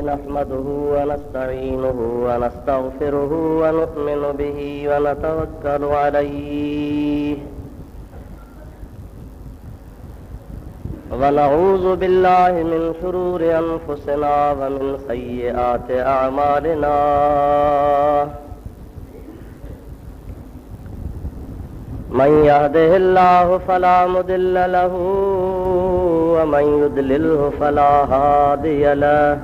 نحمده ونستعينه ونستغفره ونؤمن به ونتوكل عليه ونعوذ بالله من شرور أنفسنا ومن سيئات أعمالنا من يهده الله فلا مضل له ومن يضلله فلا هادي له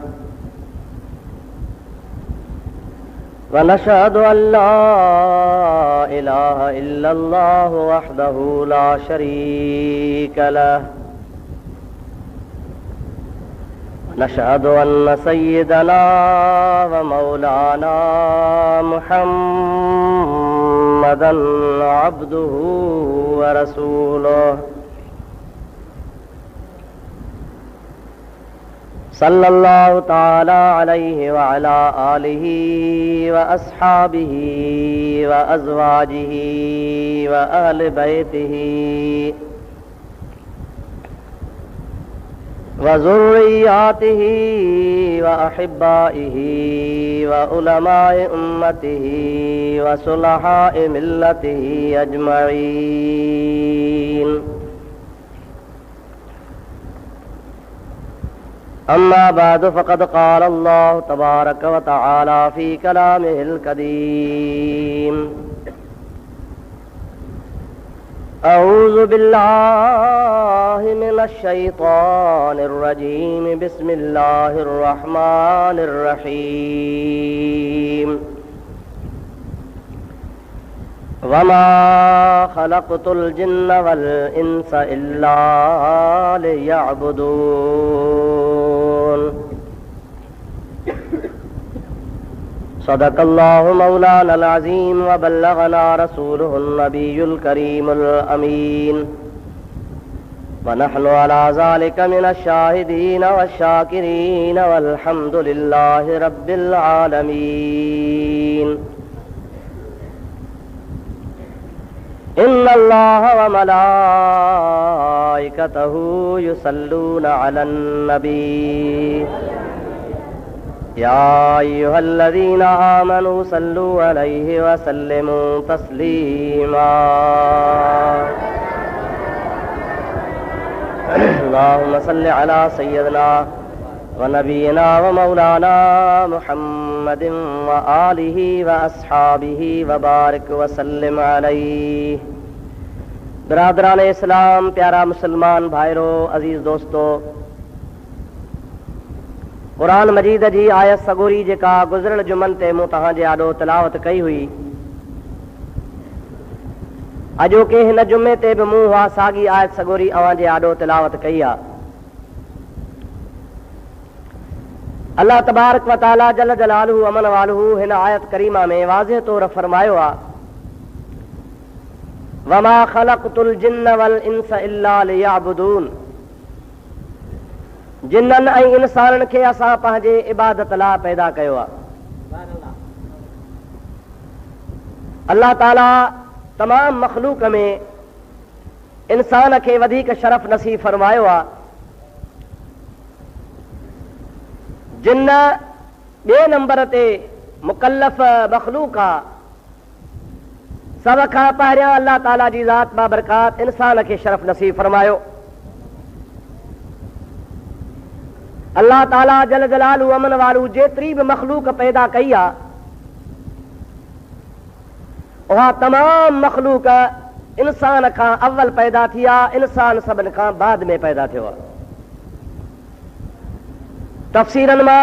ونشهد أن لا إله إلا الله وحده لا شريك له نشهد أن سيدنا ومولانا محمدا عبده ورسوله صلى الله تعالى عليه وعلى آله وأصحابه وأزواجه وأهل بيته وذرياته وأحبائه وعلماء أمته وصلحاء ملته أجمعين أما بعد فقد قال الله تبارك وتعالى في كلامه القديم أعوذ بالله من الشيطان الرجيم بسم الله الرحمن الرحيم وما خلقت الجن والإنس إلا ليعبدون صدق الله مولانا العظيم وبلغنا رسوله النبي الكريم الأمين ونحن على ذلك من الشاهدين والشاكرين والحمد لله رب العالمين إن الله وملائكته يصلون على النبي يا أيها الذين آمنوا صلوا عليه وسلموا تسليما اللهم صل على سيدنا ونبينا ومولانا محمد وآله وأصحابه وبارك وسلم عليه برادران اسلام प्यारा मुसलमान भाइरो अजीज दोस्तों कुरान मजीद जी आयत सगोरी जेका गुज़िरियल जुमन ते मूं तव्हां जे आॾो तिलावत कई हुई अॼोके हिन जुमे ते बि मूं उहा साॻी आयत सगोरी अव्हां जे आॾो तिलावत कई आहे अल्लाह तबारक व तआला जल जलालहू अमन वालहू हिन आयत करीमा में वाज़िह तौर फरमायो आहे वमा ख़लक़तुल जिन्न वल इंस इल्ला लियअबुदून जिन्ननि ऐं इंसाननि खे असां पंहिंजे इबादत लाइ पैदा कयो आहे अल्लाह ताला तमाम मखलूक में इंसान खे वधीक शरफ नसीब फरमायो आहे जिन्न ॿिए नंबर ते मुकल्लफ मखलूक आहे सभ खां पहिरियां अल्लाह ताला जी ज़ात बाबरकात इंसान खे शरफ नसीब फरमायो अल्लाह ताला जल जलालू अमन वालू जेतिरी बि मखलूक पैदा कई आहे उहा तमाम मखलूक इंसान खां अव्वल पैदा थी आहे इंसान सभिनि खां बाद में पैदा थियो आहे तफ़सीरनि मां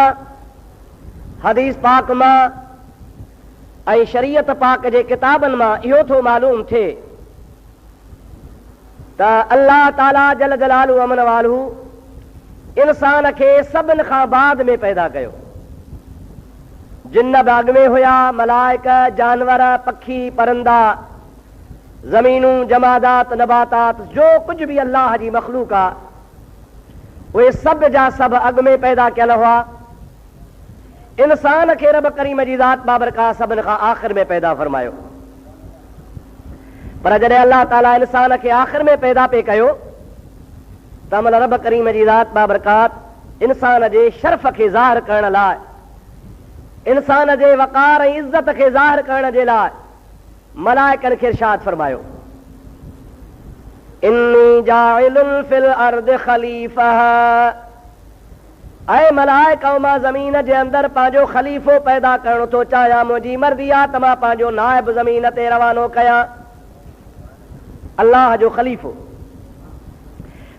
हदीस पाक मां ऐं शरीयत पाक जे किताबनि मां इहो थो मालूम थिए त अल्लाह ताला जल जलालू अमन वालू इंसान खे सभिनि खां बाद में पैदा कयो जिन्न बाग में हुया मलाइक जानवर पखी परंदा ज़मीनूं जमादात नबातात जो कुझु बि अल्लाह जी मखलूक आहे उहे सभु जा सभु अॻु में पैदा कयल हुआ इंसान खे रब करीम जी ज़ात बाबरकात सभिनि खां आख़िर में पैदा फरमायो पर जॾहिं अल्लाह ताला इंसान खे आख़िर में पैदा पे कयो तमल रब करीम जी ज़ात बाबरकात इंसान जे शर्फ खे ज़ाहिर करण लाइ, इंसान जे वक़ार ऐं इज़त खे ज़ाहिर करण जे लाइ मलाइकनि खे इरशाद फरमायो, इन्नी जाइलुन फिल अर्द खलीफा, ऐ मलाइका मां ज़मीन जे अंदरि पंहिंजो ख़लीफ़ो पैदा करणो थो चाहियां। मुंहिंजी मर्ज़ी आहे त मां पंहिंजो नाइब ज़मीन ते रवानो कयां। अल्लाह जो ख़लीफ़ो,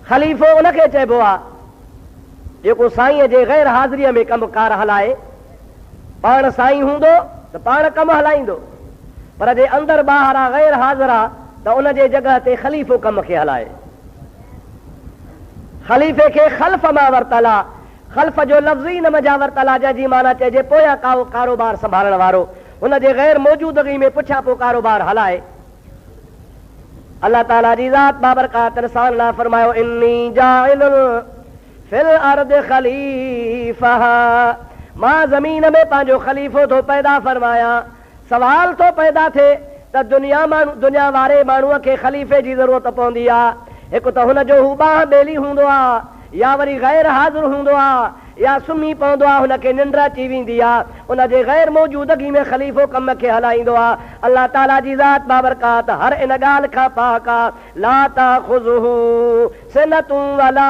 ख़लीफ़ो उनखे चइबो आहे जेको साईंअ जे गैर हाज़िरीअ में कमकार हलाए। पाण साईं हूंदो त पाण कमु हलाईंदो, पर जे अंदरि ॿाहिरि आहे गैर हाज़िर आहे त उन जे जॻह ते ख़लीफ़ो कम खे हलाए। ख़लीफ़े खे ख़ल्फ़ मां वरितल आहे। ख़ल्फ़ जो लफ़्ज़ी न मज़ा वरितल आहे, जंहिंजी माना चइजे पोयां कारोबार संभालण वारो, हुन जे गैर मौजूदगी में पुछां पोइ कारोबार हलाए। अल्लाह ताला जी ज़ात बाबरकात इंसान लाइ फरमायो, इन्नी जाइलुन फिल अर्द खलीफ़ा, मां ज़मीन में पंहिंजो ख़लीफ़ो थो पैदा फरमायां। सवाल थो पैदा थिए त दुनिया वारे माण्हूअ खे ख़लीफ़े जी ज़रूरत पवंदी आहे। हिकु त हुनजो हू बाहि ॿेली हूंदो आहे, या वरी गैर हाज़िर हूंदो आहे, या सुम्ही पवंदो आहे, हुनखे निंड अची वेंदी आहे, उनजे गैर मौजूदगी में ख़लीफ़ो कम खे हलाईंदो आहे। अल्लाह ताला जी ज़ात बाबरकात हर इन ॻाल्हि खां पाक आहे। ला ताख़ुज़ुहु सिनतुन वला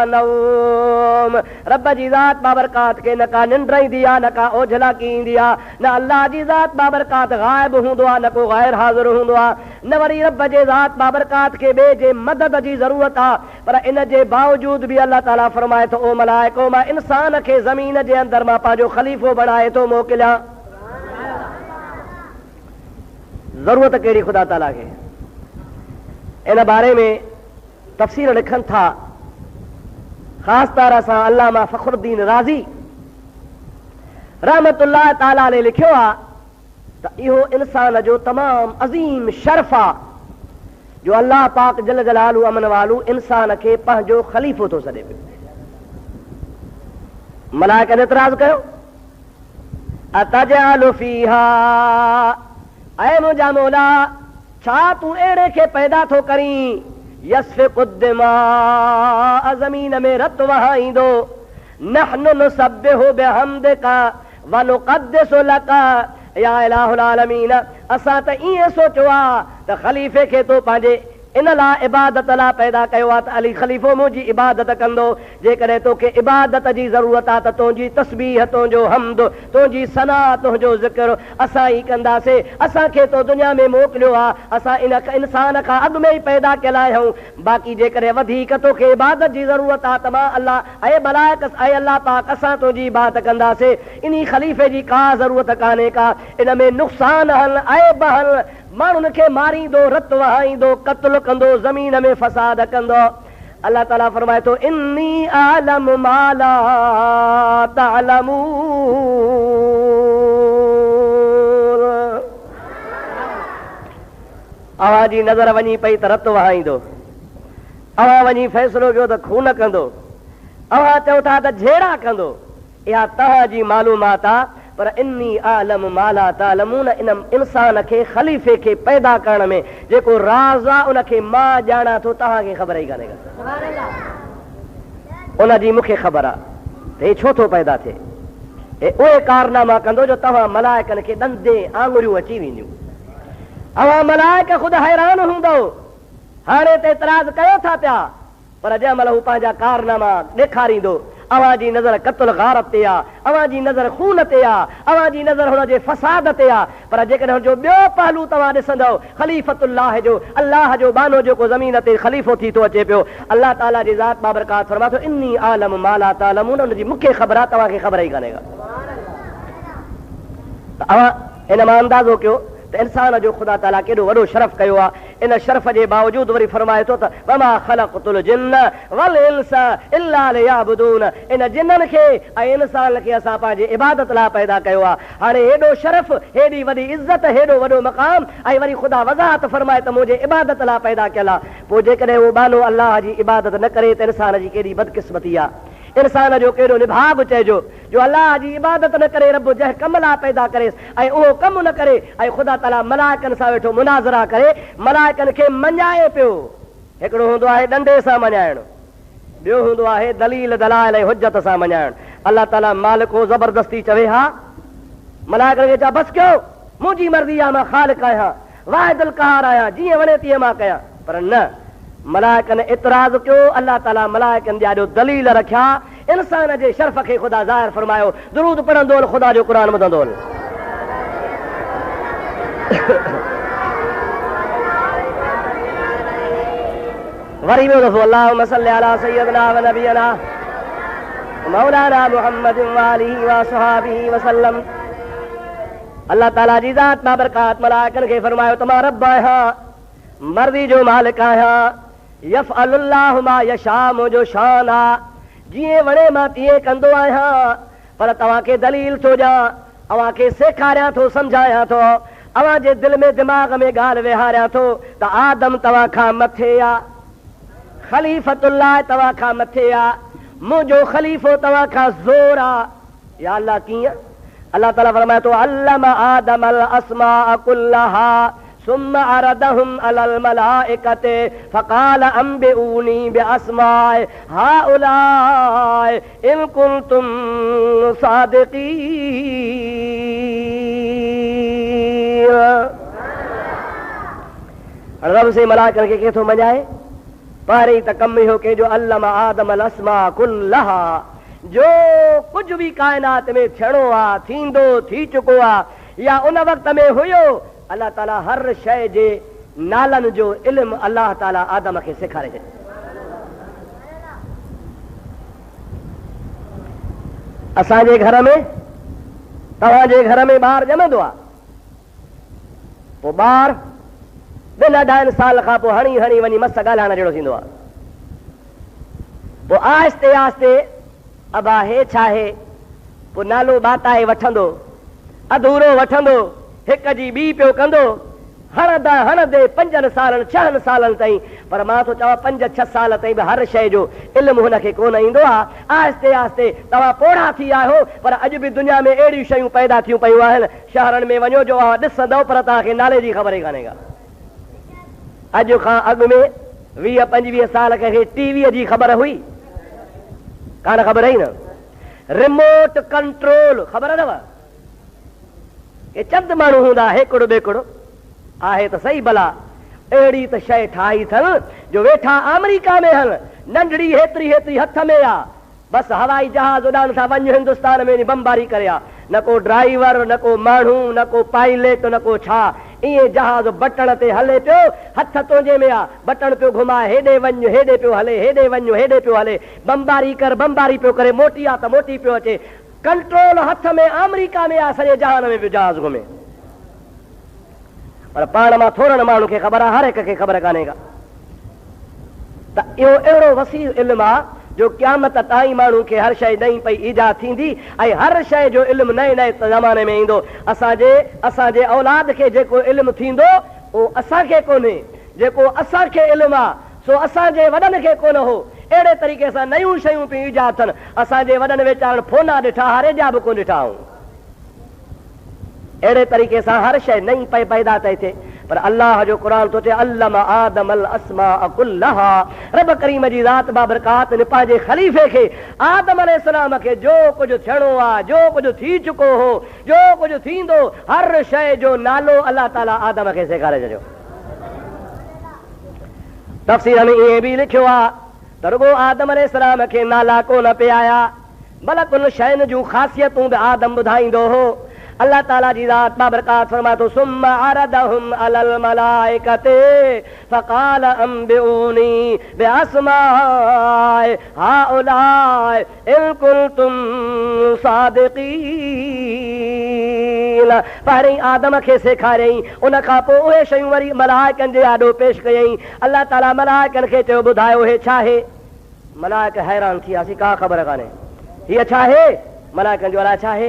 नौम, रब जी ज़ात बाबरकात खे न का निंड ईंदी आहे, न का ओझलाकी ईंदी आहे। न अल्लाह जी ज़ात बाबरकात गाइब हूंदो आहे, न को गैर हाज़िर हूंदो आहे। न वरी रब जे ज़ात बाबरकात खे ॿिए जे मदद जी ज़रूरत आहे, पर इन जे बावजूद बि अल्लाह ताला फरमाए थो, ओ मलाइको मां इंसान खे ज़मीन जे अंदरि मां पंहिंजो ख़लीफ़ो बणाए थो मोकिलियां। ज़रूरत कहिड़ी ख़ुदा ताला खे? इन बारे में तफ़सीर लिखनि था ख़ासि तौर सां अल्लामा फ़खरुद्दीन राज़ी रहमतुल्लाह ताला ने लिखियो आहे त इहो इंसान जो तमामु अज़ीम शर्फ़ आहे जो अल्लाह पाक जल जलालू अमन वालू इंसान खे पंहिंजो ख़लीफ़ो थो सॾे पियो। मलाइकनि एतिराज़ कयो, अतजअलु फ़ीहा, ऐ मुंहिंजा मौला छा तूं अहिड़े खे पैदा थो करीं, यस्फ़िकु दिमाअ, ज़मीन में रत वहाईंदो, नहनु नुसब्बिहु बिहम्दिका व नुक़द्दिसु लका, या इलाहुल आलमीन, असां त ईअं सोचियो आहे त ख़लीफ़े खे तो पंहिंजे इन लाइ इबादत लाइ पैदा कयो आहे त अली ख़लीफ़ो मुंहिंजी इबादत कंदो। जेकॾहिं तोखे इबादत जी ज़रूरत आहे त तुंहिंजी तस्बीह, तुंहिंजो हम्द, तुंहिंजी सना, तुंहिंजो ज़िक्र असां ई कंदासीं। असांखे तो दुनिया में मोकिलियो आहे, असां इन इंसान खां अॻु में ई पैदा कयल आहियूं। बाक़ी जेकॾहिं वधीक तोखे इबादत जी ज़रूरत आहे त मां अल्लाह ऐं मलाइक ऐं अल्लाह पाक असां तुंहिंजी इबादत कंदासीं। इन ख़लीफ़े जी का ज़रूरत कान्हे का। इन में नुक़सान हल ऐं बहल, माण्हुनि खे मारींदो, रत वहाईंदो, क़त्ल कंदो, ज़मीन में फ़साद कंदो। अल्लाह ताला फरमाए थो, इन्नी आलमु मा ला तअलमून, अव्हां जी नज़र वञी पई त रत वहाईंदो, अव्हां वञी फ़ैसिलो कयो त खून कंदो, अव्हां चओ था त झेड़ा कंदो। इहा तव्हांजी मालूमात आहे, पर इन्नी आलम माला तालमून, इन इंसान खे ख़लीफ़े खे पैदा करण में जेको राज़ आहे उनखे मां ॼाणा थो, तव्हांखे ख़बर ई कान्हे। उनजी मूंखे ख़बर आहे त हे छो थो पैदा थिए। हे उहे कारनामा कंदो जो तव्हां मलाइकनि खे ॾंदे आङुरियूं अची वेंदियूं। अवां मलाइक ख़ुदि हैरान हूंदो, हाणे त एतिराज़ कयो था पिया, पर जंहिं महिल हू पंहिंजा कारनामा ॾेखारींदो, अवां जी नज़र क़त्ल गारत ते आहे, अवां जी नज़र खून ते आहे, अवां जी नज़र हुनजे फ़साद ते आहे। पर जेकॾहिं हुनजो ॿियो पहलू तव्हां ॾिसंदव, ख़लीफ़तुल्लाह जो, अल्लाह जो बानो जेको ज़मीन ते ख़लीफ़ो थी थो अचे पियो, अल्लाह ताला जी ज़ात बाबरकात फरमाए थो, इन्नी आलम मा ला तालमून, हुनजी मूंखे ख़बर आहे, तव्हांखे ख़बर ई कान्हे। त अवां इन मां अंदाज़ो कयो त इंसान जो ख़ुदा ताला केॾो वॾो शरफ़ कयो आहे। इन शरफ़ जे बावजूद वरी फरमाए थो त वमा ख़लक़तुल जिन्न वल इंस इल्ला लियअबुदून, इन जिन्ननि खे ऐं इंसान खे असां पंहिंजे इबादत लाइ पैदा कयो आहे। हाणे हेॾो शरफ़, हेॾी वॾी इज़त, हेॾो वॾो मक़ाम, ऐं वरी ख़ुदा वज़ाहत फरमाए त मुंहिंजे इबादत लाइ पैदा कयल आहे। पोइ जेकॾहिं उहो बानो अल्लाह जी इबादत न करे त इंसान जी केॾी बदकिस्मती आहे। इंसान जो केॾो निभाग चइजो जो अल्लाह जी इबादत न करे, रब जंहिं कम लाइ पैदा करे ऐं उहो कमु न करे, ऐं ख़ुदा ताला मलाइकनि सां वेठो मुनाज़रा करे मलाइकनि खे मञाए पियो। हिकिड़ो हूंदो आहे ॾंडे सां मञाइणो, ॿियो हूंदो आहे दलील दलाइल ऐं हुज्जत सां मञाइण। अल्लाह ताला मालिक हो ज़बरदस्ती चवे हा, मलाइकनि खे चवा बसि कयो, मुंहिंजी मर्ज़ी आहे, मां ख़ालिक़ आहियां, वाहिदुल क़हार आहियां, जीअं वणे तीअं मां कयां। पर न, मलाइकनि इतराज़ कयो। अल्लाह ताला मलाइकनि जा ॾियो दलील रखिया। इंसान जे शर्फ़ खे ख़ुदा ज़ाहिर फरमायो। दुरूद पढ़ंदो ख़ुदा जो क़ुरान ॿुधंदो। वरी ॿियो दफ़ो अल्लाहुम्मा सल्लि अला सय्यदिना व नबियना मौलाना मुहम्मद व आलिहि व असहाबिहि वसल्लम। अल्लाह ताला जी ज़ात मां बरकात मलाइकनि खे फरमायो त मां रब आहियां, मर्ज़ी जो मालिक आहियां। यफ़अलुल्लाहु मा यशा, मुंहिंजो शान आहे, जीअं वणे मां तीअं कंदो आहियां। पर तव्हांखे दलील थो ॾियां, अव्हांखे सेखारियां थो, सम्झायां थो, अव्हां जे दिलि में दिमाग़ में ॻाल्हि विहारियां थो त आदम तव्हां खां मथे आहे, ख़लीफ़तुल्लाह तव्हां खां मथे आहे, मुंहिंजो ख़लीफ़ो तव्हां खां ज़ोर आहे। या अल्लाह कीअं? अल्लाह ताला फरमाए थो अल्लम आदमल अस्माअ कुल्लहा सुम्मा अरदहुम अलल मलाइकते फ़क़ाल अंबिऊनी बिअस्माए हाउलाए इन कुंतुम सादिक़ीन। रब से मलाइकनि खे केथो मञाए? पहिरीं त कमु इहो कहिड़ो, अल्लम आदमल अस्मा कुल्लहा, जो कुझु बि काइनात में थियणो आहे, थींदो, थी चुको आहे या उन वक़्त में हुयो, अल्लाह ताला हर शइ जे नालनि जो इल्मु अल्लाह ताला आदम खे सेखारे छॾियो। असांजे घर में, तव्हांजे घर में ॿारु ॼमंदो आहे, पोइ ॿारु 2-2.5 साल खां पोइ हणी हणी वञी मस ॻाल्हाइण जहिड़ो थींदो आहे। पोइ आहिस्ते आहिस्ते अबा हे छा आहे, पोइ नालो बाताए वठंदो, अधूरो वठंदो, हिक जी ॿी पियो कंदो, हणंदा हणंदे 5 सालनि 6 सालनि ताईं। पर मां थो चवां 5-6 साल ताईं बि हर शइ जो इल्मु हुनखे कोन ईंदो आहे। आहिस्ते आहिस्ते तव्हां पोढ़ा थी आहियो, पर अॼु बि दुनिया में अहिड़ियूं शयूं पैदा थियूं पयूं आहिनि, शहरनि में वञो जो ॾिसंदव पर तव्हांखे नाले जी ख़बर ई कान्हे का। अॼु खां अॻु में 20-25 साल कंहिंखे टीवीअ जी ख़बर हुई? कान ख़बर हुई न। रिमोट कंट्रोल ख़बर अथव? के चंद माण्हू हूंदा, हिकिड़ो ॿिकिड़ो आहे त सही, भला अहिड़ी त शइ ठाही अथनि जो वेठा अमेरिका में हल, नंढड़ी हेतिरी हेतिरी हथ में आहे, बसि हवाई जहाज़ उॾान था वञ हिंदुस्तान में बमबारी करे आ, न को ड्राइवर, न को माण्हू, न को पायलट, न को छा, ईअं जहाज़ बटण ते हले पियो, हथ तोजे में आहे, बटण पियो घुमाए, हेॾे वञ हेॾे पियो हले, हेॾे वञ हेॾे पियो हले, बमबारी कर बमबारी पियो करे, मोटी आहे त मोटी पियो अचे, कंट्रोल हथ में अमेरिका में आहे, सॼे जहान में पियो जहाज़ घुमे। पर पाण मां थोरनि माण्हू खे ख़बर आहे, हर हिक खे ख़बर कान्हे का। त इहो अहिड़ो वसीउ इल्मु आहे जो क़यामत ताईं माण्हू खे हर शइ नई पई ईजाद थींदी ऐं हर शइ जो इल्मु नए नए ज़माने में ईंदो। असांजे औलाद खे जेको इल्मु थींदो उहो असांखे कोन्हे, जेको असांखे इल्मु आहे सो असांजे वॾनि खे कोन हो। अहिड़े तरीक़े सां नयूं शयूं पियूं ईजाद थियनि। असांजे वॾनि वीचारनि फोना ॾिठा, हारे जा बि कोन ॾिठा आहियूं। अहिड़े तरीक़े सां हर शइ नई पैदा थी थिए। पर अल्लाह जो क़ुरान थो चए अल्लम आदमल अस्माअ कुल्लहा, रब करीम जी ज़ात बाबरकात ने पंहिंजे ख़लीफ़े खे आदम अलैहिस्सलाम खे जो कुझु थियणो आहे, जो कुझु थी चुको हो, जो कुझु थींदो, हर शइ जो नालो अल्लाह ताला आदम खे सेखारे छॾियो। तफ़सीर में ईअं बि लिखियो आहे त रुगो आदम अलैहिस्सलाम खे नाला कोन पिया आया, बल्कि शयुनि जूं ख़ासियतूं बि आदम ॿुधाईंदो हो। अल्लाह ताला जी ज़ात बाबरकात फरमाए थो सुम्मा अरदहुम अलल मलाइकते फ़क़ाल अंबिऊनी बिअस्माए हाउलाए इन कुंतुम सादिक़ीन। पहिरीं आदम खे सेखारियईं, उन खां पोइ उहे शयूं वरी मलाइकनि जे आॾो पेश कयईं। अल्लाह ताला मलाइकनि खे चयो ॿुधायो हे छा आहे? मलाइक हैरान थी वियासीं, का ख़बर कान्हे हीअ छा आहे? मलाइकनि जो अलाए छा आहे,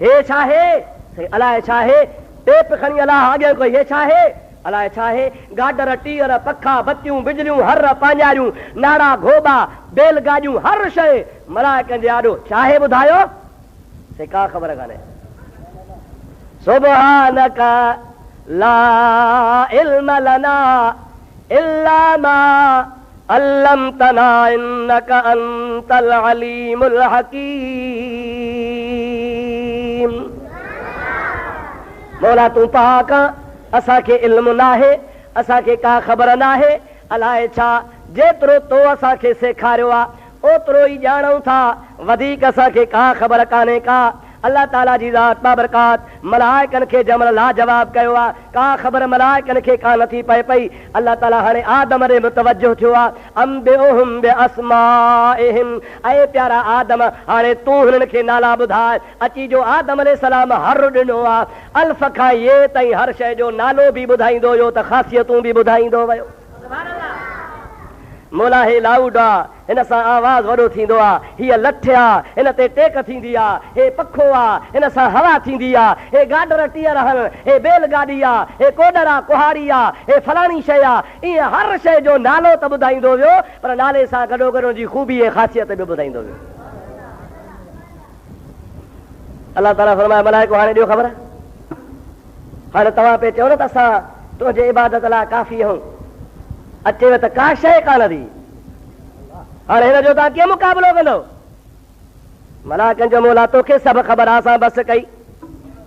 हे छा आहे, अलाए छा आहे, टेप खणी अलाह अॻे कोई हे छा आहे, अलाए छा आहे, गाडर टीयर पखा बतियूं बिजलियूं हर पांजारियूं नाड़ा घोबा बैलगाॾियूं हर शइ मलाइकनि जे आॾो छा आहे ॿुधायो? से का ख़बर कान्हे। सुब्हानक ला इल्म लना इल्ला मा अल्लमतना इन्नका अंतल अलीमुल हकीम। मौला तू पाक असांखे इल्म नाहे, असांखे का ख़बर नाहे, अलाए छा जेतिरो तो असांखे सेखारियो आहे ओतिरो ई ॼाणूं था, वधीक असांखे का ख़बर कान्हे का। अल्लाह ताला जी ज़ात बाबरकात मलाइकनि खे जमल लाजवाब कयो आहे, का ख़बर मलाइकनि खे का नथी पए पई। अल्लाह ताला हाणे आदम ॾे मुतवजो थियो आहे, अंबिउहुम बिअस्माइहिम, ऐं प्यारा आदम हाणे तूं हिननि खे नाला ॿुधाए। अची जो आदम अलैहिस्सलाम हर ॾिनो आहे, अल्फ खां ये ताईं हर शइ जो नालो बि ॿुधाईंदो वियो त ख़ासियतूं बि ॿुधाईंदो वियो। मोला हे लाउड आहे, हिन सां आवाज़ वॾो थींदो आहे, हीअ लठ आहे, हिन ते टेक थींदी आहे, हे पखो आहे, हिन सां हवा थींदी आहे, हे गाडर टीयर आहिनि, हे बैलगाॾी आहे, हे कोडर आहे, कुहाड़ी आहे, हे फलाणी शइ आहे, ईअं हर शइ जो नालो त ॿुधाईंदो वियो, पर नाले सां गॾोगॾु जी ख़ूबी ऐं ख़ासियत बि ॿुधाईंदो वियो। अलाह ताला फरमाए मलाइको हाणे ॾियो ख़बर, हाणे तव्हां पे चयो न त असां तुंहिंजे इबादत लाइ काफ़ी आहियूं, अचेव त का शइ कान थी, हाणे हिन जो तव्हां कीअं मुक़ाबिलो कंदो? मलाइकनि जो मौला तोखे सभु ख़बर आहे, असां बसि कई,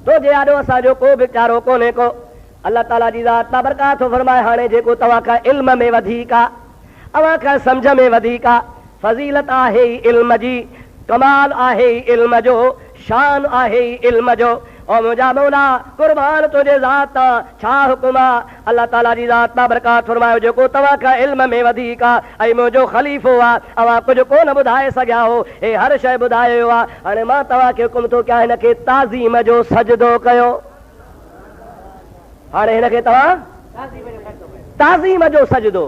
तुंहिंजे आॾो असांजो को बि चारो कोन्हे को। अल्लाह ताला जी ज़ात बाबरकात फरमाए हाणे जेको तव्हां खां इल्म में वधीक आहे, अव्हां खां सम्झ में वधीक आहे, फज़ीलत आहे ई इल्म जी, कमाल आहे ई इल्म जो, शान आहे ई इल्म जो। ओ मुंहिंजा मौला कुर्बान तुंहिंजे ज़ात छा हुकुम आहे? अल्लाह ताला जी ज़ात बाबरकात फरमायो जेको तव्हां खां इल्म में वधीक आहे ऐं मुंहिंजो ख़लीफ़ो आहे, अव्हां कुझु कोन ॿुधाए सघिया हो, हे हर शइ ॿुधायो आहे। हाणे मां तव्हांखे हुकुम थो कयां, हिनखे ताज़ीम जो सजदो कयो। हाणे हिनखे तव्हां ताज़ीम जो सजदो,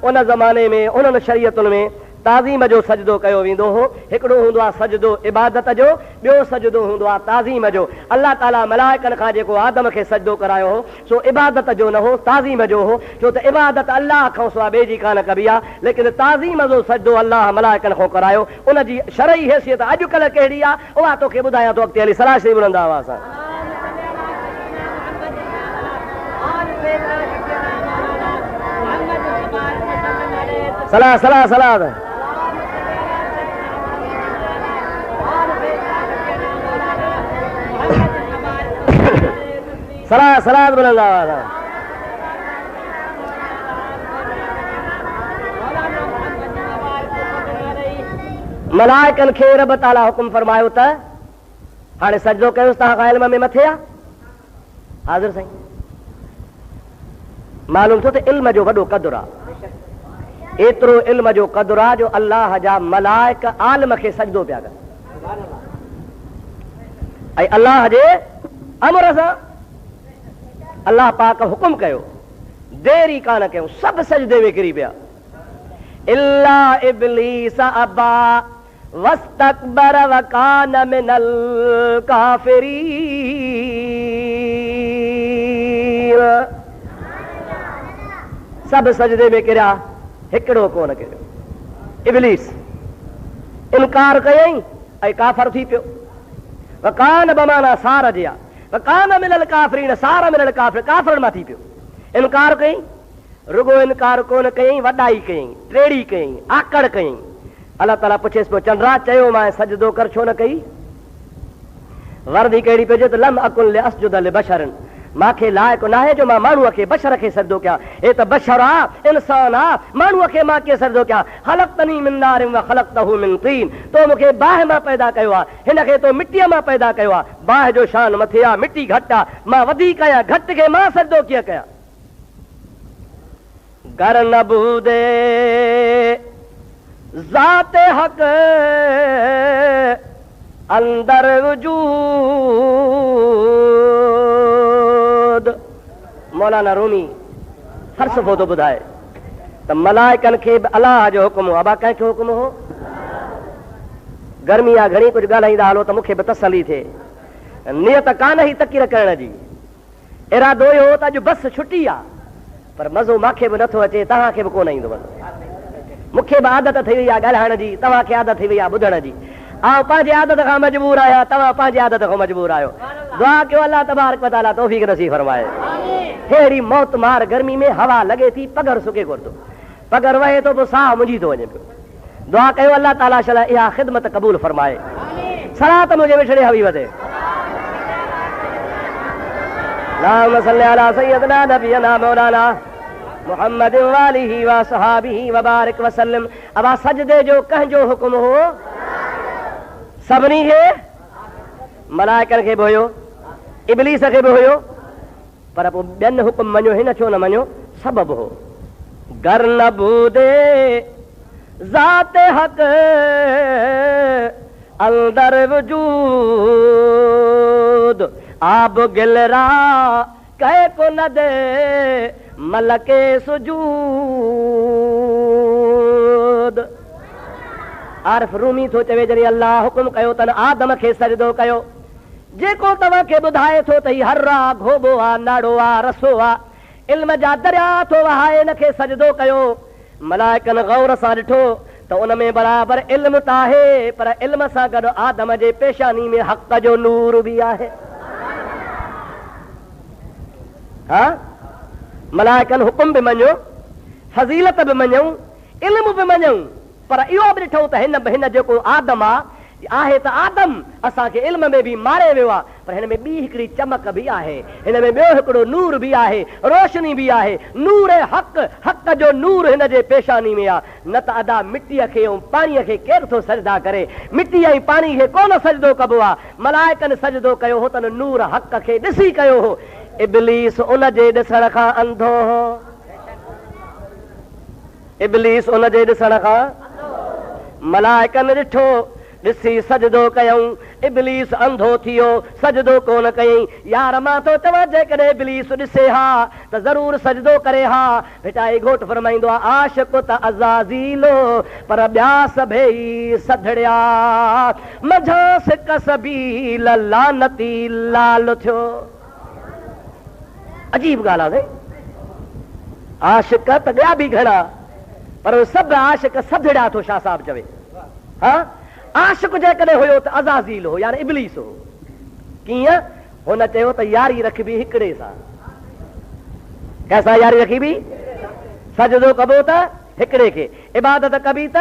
उन ज़माने में उन्हनि शरीयतुनि में ताज़ीम जो सजदो कयो वेंदो हो। हिकिड़ो हूंदो आहे सजदो इबादत जो, ॿियो सजदो हूंदो आहे ताज़ीम जो। अल्लाह ताला मलाइकनि खां जेको आदम खे सजदो करायो हो सो इबादत जो न हो, ताज़ीम जो हो, छो त इबादत अल्लाह खां सवाइ ॿिए जी कान कबी आहे, लेकिन ताज़ीम जो सजदो अल्लाह मलाइकनि खां करायो। उन जी शरई हैसियत अॼुकल्ह कहिड़ी आहे उहा तोखे ॿुधायां थो अॻिते हली। सलाह शरीफ़ बुलंद आवाज़ सां सलाह सलाह सलाह सलाह सलाह बुलंद आवाज़ सां। मलाइकनि खे रब ताला हुकुम फरमायो त हाणे सजदो कयोसि, तव्हां इल्म में मथे आहे। हाज़िर साईं, मालूम थियो त इल्म जो वॾो क़दुरु आहे, एतिरो इल्म जो क़दुरु आहे जो अल्लाह जा मलाइक आलिम खे सजदो पिया कनि, ऐं अल्लाह जे अमर सां अल्लाह पाक हुकुम कयो, देरी कान कयूं, सभु सजदे में किरी पिया। इल्ला इब्लीस अबा वस्तकबर वकान मिनल काफिरीन, सभु सजदे में किरिया, हिकिड़ो कोन किरियो। इब्लीस इनकार कयईं ऐं काफ़र थी पियो। वकान बमाना सार जी आहे, वकान मिनल काफिरीन, सार मिनल काफिर, काफ़रनि मां थी पियो। इनकार कयईं, रुगो इनकार कोन कयईं, वॾाई कयईं, टेड़ी कयईं, आकड़ कयईं। अल्लाह ताला पुछेसि पियो, चंद्रा चयो मां सजदो कर छो न कई? वर्दी कहिड़ी पियो त लम अकुल लिअस्जुद लिबशरिन, मांखे लाइक़ु नाहे जो मां माण्हूअ खे बशर खे सजदो कयां। हे त बशर आहे, इंसान आहे, माण्हूअ खे मां कीअं सजदो कयां? ख़लक़तनी मिन नारिन व ख़लक़तहू मिन तीन, तो मूंखे बाहि मां पैदा कयो आहे, हिन खे तो मिटीअ मां पैदा कयो आहे। बाहि जो शान मथे आहे, मिटी घटि आहे, मां वधीक आहियां, घटि खे मां सजदो कीअं कयां? घर न बूदे ज़ाते हक़ अंदर वजूद। मौलाना रूमी फ़लसफ़ो थो ॿुधाए त मलाइकनि खे बि अलाह जो हुकुम हो, अबा कंहिंखे हुकुम हो? गर्मी आहे, घणी कुझु ॻाल्हाईंदा हलो त मूंखे बि तसली थिए। नियत कान ई तकीर करण जी, इरादो इहो हो त अॼु बस छुटी आहे, पर मज़ो मूंखे बि नथो अचे, तव्हांखे बि कोन ईंदो। मूंखे बि आदत थी वई आहे ॻाल्हाइण जी, तव्हांखे आदत थी वई आहे ॿुधण जी। आउं पंहिंजी आदत खां मजबूर आहियां, तव्हां पंहिंजी आदत खां मजबूर आहियो। दुआ कयो अल्लाह तबारक व तआला तौफ़ीक़ नसीब फरमाए। अहिड़ी मौत मार गर्मी में हवा लॻे थी, पगर सुके कोन थो। पगर वहे तो साह मुंझी तो वञे पियो। दुआ कयो अल्लाह ताला शला इहा ख़िदमत क़बूल फरमाए। सलात मुंहिंजे विछड़े हबीब ते अल्लाहुम्मा सल्लि अला सय्यदना नबियना मौलाना मुहम्मद व आलिहि व सहाबिहि व बारिक व सल्लम। अब सजदे जो कंहिंजो हुकुम हो? सभिनी खे, मलाइकनि खे बि हुयो, इब्लीस खे बि हुयो, पर पोइ ॿियनि हुकुम मञियो, हिन छो न मञियो? सबब हो। गर न बूदे ज़ात हक़ अंदर वजूद आब गिलरा कहे को न दे मलके सुजूद। आरिफ रूमी थो चवे जॾहिं अल्लाह हुकुम कयो तन आदम खे सजदो कयो, जेको तव्हांखे ॿुधाए थो त ही हर आ, घोबो आ, नाड़ो आ, रसो आ, इल्म जा दरिया थो वहाए, हिनखे सजदो कयो। मलाइकनि गौर सां ॾिठो त उन में बराबरि इल्म त आहे, पर इल्म सां गॾु आदम जे पेशानी में हक़ जो नूर बि आहे। हा, मलाइकनि हुकुम बि मञियो, फज़ीलत बि मञूं, इल्म बि मञूं, पर इहो बि ॾिठो त हिन जेको आदम आहे त आदम असांखे इल्म में बि मारे वियो आहे, पर हिन में ॿी हिकिड़ी चमक बि आहे, हिन में ॿियो हिकिड़ो नूर बि आहे, रोशनी बि आहे। नूर हक़, हक़ जो नूर हिन जे पेशानी में आहे। न त अदा मिटीअ खे ऐं पाणीअ खे केरु थो सजदा करे? मिटी ऐं पाणी खे कोन सजदो कबो आहे। मलाइकनि सजदो कयो हो त नूर हक़ खे ॾिसी कयो हो। इब्लीस उन जे ॾिसण खां अंधो हो, इब्लीस उन जे ॾिसण खां, मलाइकनि ॾिठो, ॾिसी सजदो कयऊं, इब्लीस अंधो थियो, सजदो कोन कयईं। यार मां तो चवां जेकॾहिं इब्लीस ॾिसे हा त ज़रूर सजदो करे हा। भिटाई घोट फरमाईंदो आहे आशिक़ त अज़ाज़ीलो पर ॿिया सभई सधड़िया, मझां सिक सबील लानती लाल थियो। अजीब ॻाल्हि आहे, आशिक़ त ॿिया बि घणा, पर सभु आशिक़ सधड़िया थो शाह साहब चवे। हा, आशिक़ जेकॾहिं हुयो त अज़ाज़ील हो, यानी इब्लीस हो। कीअं? हुन चयो त यारी रखबी हिकिड़े सां। कंहिंसां यारी रखबी? सजदो कबो त हिकिड़े खे, इबादत कबी त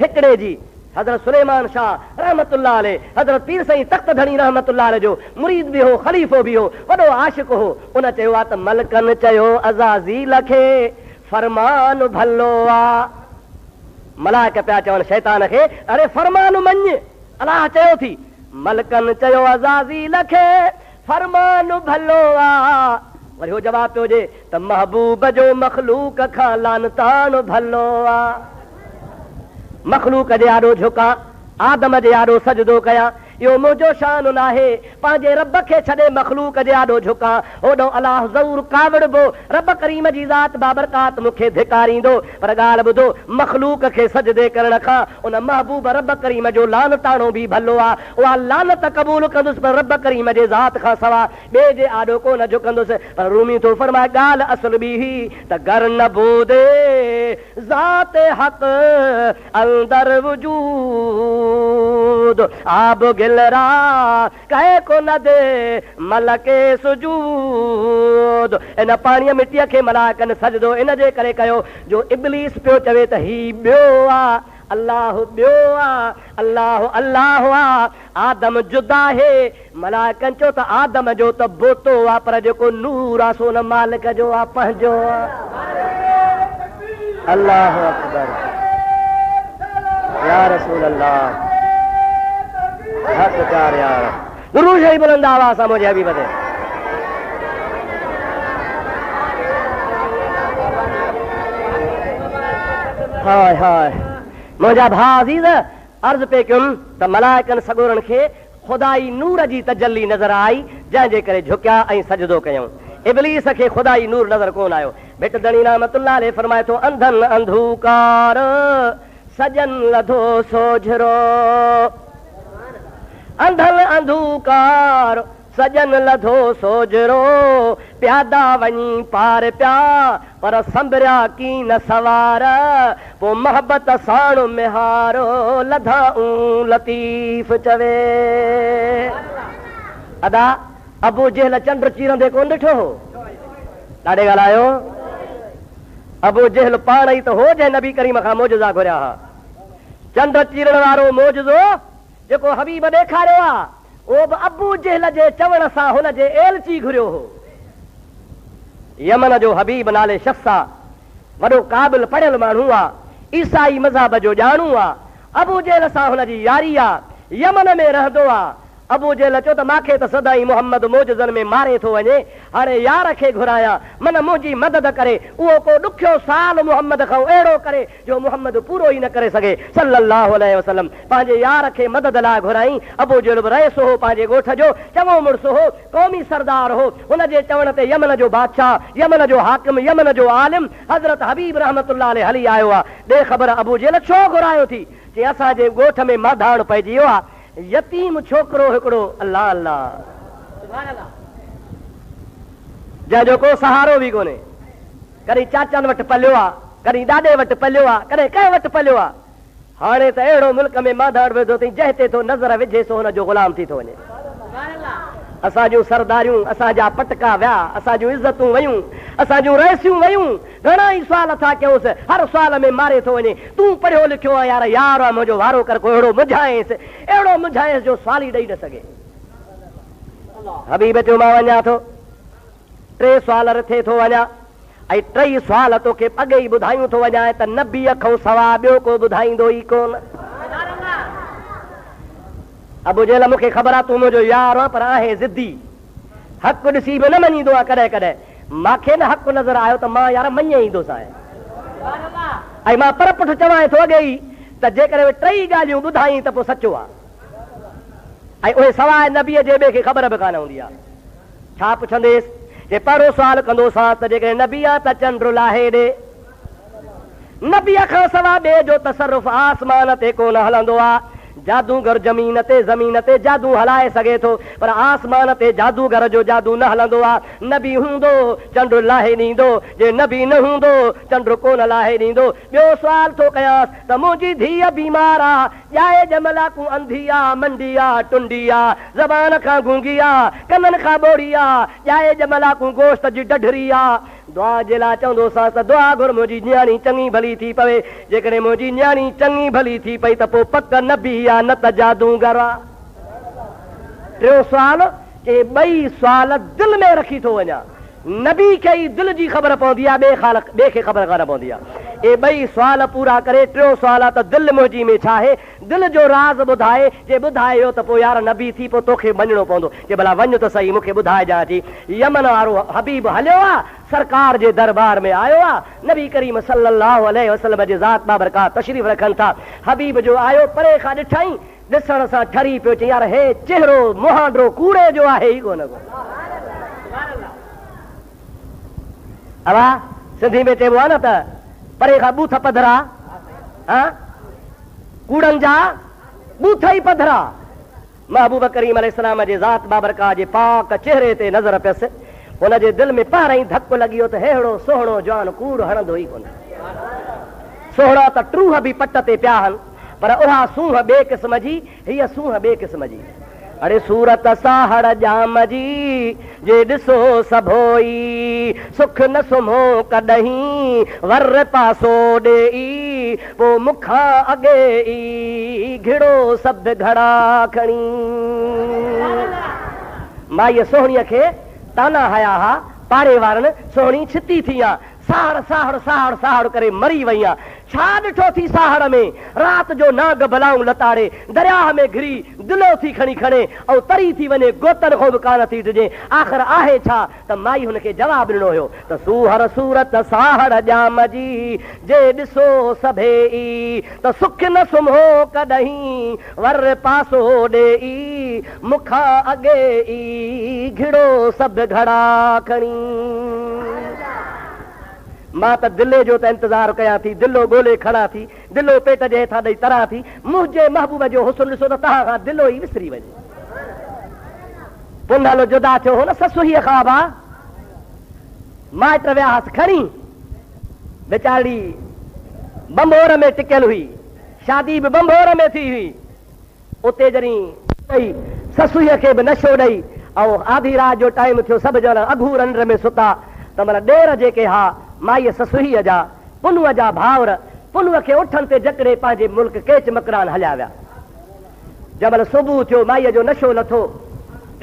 हिकिड़े जी। हज़रत सुलेमान शाह रहमतुल्लाह अलैह, हज़रत पीर साईं तख्त धणी रहमतुल्लाह अलैह जो मुरीद बि हो, ख़लीफ़ो बि हो, वॾो आशिक़ हो। उन चयो आहे त मलकनि चयो अज़ाज़ील खे फरमान भलो आ। मलाइक पिया चवनि शैतान खे, अरे फरमान मञ, अलाह चयो थी। मलकनि चयो अज़ाज़ील खे फरमान भलो आ। वरी हो जवाब पियो ॾे त महबूब जो मखलूक खां लानतान भलो आ। मखलूक जे आॾो झुका, आदम जे आॾो सजदो कयां, इहो मुंहिंजो शान न आहे। पंहिंजे रब खे छॾे मखलूक जे आॾो झुका, होॾो अलाह ज़रूर कावड़बो। रब करीम जी ज़ात बाबरकात मूंखे धिकारींदो, पर ॻाल्हि ॿुधो, मखलूक खे सजदे करण खां उन महबूब रब करीम जो लानताणो बि भलो आहे। उहा लानत क़बूल कंदुसि, पर रब करीम जे ज़ात खां सवा ॿिए जे आॾो कोन झुकंदुसि। पर रूमी थो फरमाए ॻाल्हि असुल बि ही त गर न बूदे ज़ात हक़ अंदर वजूद आब गिलरा कहे को न दे मलके सुजूद। इन पाणीअ मिटीअ खे मलाइकनि सजदो इन जे करे कयो जो इब्लीस पियो चवे त ही ॿियो आ, अल्लाह ॿियो आ, अल्लाह अल्लाह आ, आदम जुदा आहे। मलाइकनि चयो त आदम जो त बोतो आ, पर जेको नूर आहे सो न मालिक जो आहे, पंहिंजो आहे। अल्लाह अकबर, या रसूल अल्लाह, हक़ चार यार, दुरूद शरीफ बुलंद आवाज़ सां मुंहिंजे हबीब ते। हाय हाय, मुंहिंजा भाउ अज़ीज़, अर्ज़ पे कयुमि त मलाइकनि सगोरनि खे ख़ुदाई नूर जी तजल्ली नज़र आई, जंहिंजे करे झुकिया ऐं सजदो कयूं। इब्लीस खे ख़ुदाई नूर नज़र कोन आयो। भिट दणी रहमतुल्लाह अलैह फरमाए थो, अंधन अंधूकार सजन लधो सोझरो, अंधन अंधूकार सजन लधो सोझरो, प्यादा वञी पार पिया पर संभरिया की न सवार, पो मोहबत साण मिहारो लधाऊं लतीफ़ चवे। अदा अबू जहल चंड चीरंदे कोन ॾिठो हो, ॾाढे ॻाल्हायो। अबू जहल पाण ई तो हो जे नबी करीम खां मोजज़ा घुरिया हा। चंड चीरण वारो मोजज़ो जेको हबीब ॾेखारियो आ उहो बि अबू जहल जे चवण सां हुन जे एलची घुरियो हो। यमन जो हबीब नाले शख्स आ, वॾो क़ाबिल पढ़ियल माण्हू आ, ईसाई मज़हब जो ॼाणू आ। अबू जहल सां हुन जी यारी आ, यमन में रहंदो आ। अबू जहल चयो त मांखे त सदाई मोहम्मद मोजज़न में मारे थो वञे, हाणे यार खे घुरायां मन मुंहिंजी मदद करे। उहो को ॾुखियो साल मुहम्मद खां अहिड़ो करे जो मुहम्मद पूरो ई न करे सघे सल्लल्लाहु अलैहि वसल्लम। पंहिंजे यार खे मदद लाइ घुराई। अबू जहल रईस हो पंहिंजे ॻोठ जो, चङो मुड़ुसु हो, क़ौमी सरदार हो। हुन जे चवण ते यमन जो बादशाह, यमन जो हाकिम, यमन जो आलिम हज़रत हबीब रहमतुल्लाह अलैहि हली आयो आहे। ॾे ख़बर अबू जहल छो घुरायो थी? चई असांजे ॻोठ में माधाण पइजी वियो आहे, यतीम छोकिरो हिकिड़ो, अल्लाह अल्लाह, जंहिंजो को सहारो बि कोन्हे। कॾहिं चाचनि वटि पलियो आहे, कॾहिं ॾाॾे वटि पलियो आहे, कॾहिं कंहिं वटि पलियो आहे। हाणे त अहिड़ो मुल्क में माधाण वेंदो अथई जंहिं ते थो नज़र विझे सो हुनजो ग़ुलाम थी थो वञे। असांजूं सरदारियूं, असांजा पटका विया, असांजूं इज़तूं वयूं, असांजूं रहिसियूं वयूं, घणा ई सुवाल था कयोसि, हर सुवाल में मारे थो वञे। तूं पढ़ियो लिखियो आहे यार, यार आहे मुंहिंजो वारो कर, को अहिड़ो मुझाएसि, अहिड़ो मुझाएसि जो सुवाल ई ॾेई न सघे। हबीब चयो मां वञा थो, 3 सुवाल रथे थो वञा, ऐं 3 सुवाल तोखे अॻे ई ॿुधायूं थो वञा त नबीअ खां सवाइ ॿियो को ॿुधाईंदो ई कोन। अबू जहल मूंखे ख़बर आहे तूं मुंहिंजो यार आहे, पर आहे ज़िद्दी, हक़ ॾिसी बि न मञींदो आहे। कॾहिं कॾहिं मूंखे न हक़ नज़र आयो त मां यार मञे ईंदुसि आहे, ऐं मां पर पुठ चवां थो अॻे ई त जेकॾहिं 3 ॻाल्हियूं ॿुधाई त पोइ सचो आहे, ऐं उहे सवाइ नबीअ जे ॿिए खे ख़बर बि कान हूंदी आहे। छा पुछंदेसि? जे पहिरियों सुवाल कंदोसां त जेकॾहिं नबी आहे त चंड लाहे ॾे, नबीअ खां सवाइ ॿिए जो तसरुफ़ आसमान ते कोन हलंदो आहे। जादूगर ज़मीन ते जादू हलाए सघे थो, पर आसमान ते जादूगर जो जादू न हलंदो आहे। नबी हूंदो चंड लाहे ॾींदो, जे नबी न हूंदो चंड कोन लाहे ॾींदो। ॿियो सुवाल थो कयांसि त मुंहिंजी धीअ बीमार आहे, ॼाए जमलाकू अंधी आहे, मंडी आहे, टुंडी आहे, ज़बान खां गूंगी आहे, कननि खां ॿोड़ी आहे, ॼाए जमलाकू गोश्त जी डढरी आहे। दुआ जे लाइ चवंदोसां त दुआ घुर मुंहिंजी न्याणी चङी भली थी पवे। जेकॾहिं मुंहिंजी न्याणी चङी भली थी पई त पोइ पक नबी आहे, न त जादूगर आहे। 3 सुवाल, के 2 सुवाल दिलि में रखी थो वञा। नबी खे ई दिलि जी ख़बर पवंदी आहे, ॿिए खे ख़बर कान पवंदी आहे। ए 2 सुवाल पूरा करे 3 सुवाल त दिलि मुंहिंजी में छा आहे, दिलि जो राज़ ॿुधाए। जे ॿुधायो त पोइ यार नबी थी पोइ तोखे मञणो पवंदो। जे भला वञ त सही, मूंखे ॿुधाइजांइ थी। यमन वारो हबीब हलियो आहे, सरकार जे दरबार में आयो आहे। नबी करीम सल्लल्लाहु अलैहि वसल्लम जे ज़ात बाबरकात तशरीफ़ रखनि था। हबीब जो आयो, परे खां ॾिठई, ॾिसण सां ठरी पियो, चई यार हे चेहरो मुहांडो कूड़े जो आहे ई कोन। अवा सिंधी में चइबो आहे न त परे खां बूथ पधरा, कूड़नि जा बूथ ई पधरा। महबूब करीम अलैहिस्सलाम जे ज़ात बाबरकात जे पाक चेहरे ते नज़र पियसि। हुन जे दिलि में पहिरियों ई धक लॻी वियो त अहिड़ो सोहणो जवान कूड़ हणंदो ई कोन। सोहणा त टूह बि पट ते पिया आहिनि, पर उहा सूंह ॿिए क़िस्म जी, हीअ सूंह ॿिए क़िस्म जी। अड़े सूरत साहड़ जाम जी जे ॾिसो सभोई, सुख न सुम्हो कॾहिं वर पासो ॾेई, पोइ मूंखां अॻे ई घिड़ो सभु घड़ा खणी। माईअ सोहणीअ खे ताना हया हा, पाड़े वारनि सोहणी छिती थी आहे, साहड़ साहड़ साहड़ साहड़ करे मरी वई आहे। छा ॾिठो थी साहड़ में? राति जो नाग भलाऊं लताड़े, दरिया में घिरी दिलो थी खणी खणे ऐं तरी थी वञे, गोतनि खां बि कान थी ॾिजे। आख़िर आहे छा त माई हुनखे जवाबु ॾिनो हुयो त सूहर सूरत साहड़ जाम जी जे ॾिसो सभेई, त सुख न सुम्हो कॾहिं वर पासो ॾेई, मूंखां अॻे ई घिड़ो सभु घड़ा खणी। मां त दिले जो त इंतज़ारु कयां थी, दिलो ॻोल्हे खणा थी, दिलो पेट जे हेठां ॾेई तरां थी। मुंहिंजे महबूब जो हुस्न ॾिसो त तव्हां खां दिलो ई विसरी वञे। पुनहलो जुदा थियो हो न ससुहीअ खां बा, माइट वियासीं खणी, वीचारी बंबोर में टिकियल हुई, शादी बि बंबोर में थी हुई। उते जॾहिं ससुहीअ खे बि नशो ॾेई ऐं आधी राति जो टाइम थियो, सभु ॼणा अघू रंड में सुता, त मन ॾेर जेके हा माईअ ससुहीअ जा पुनूअ जा भाउर पुनूअ खे उठनि ते जकड़े पंहिंजे मुल्क केच मकरान हलिया विया। जंहिंमहिल सुबुह थियो माईअ जो नशो लथो,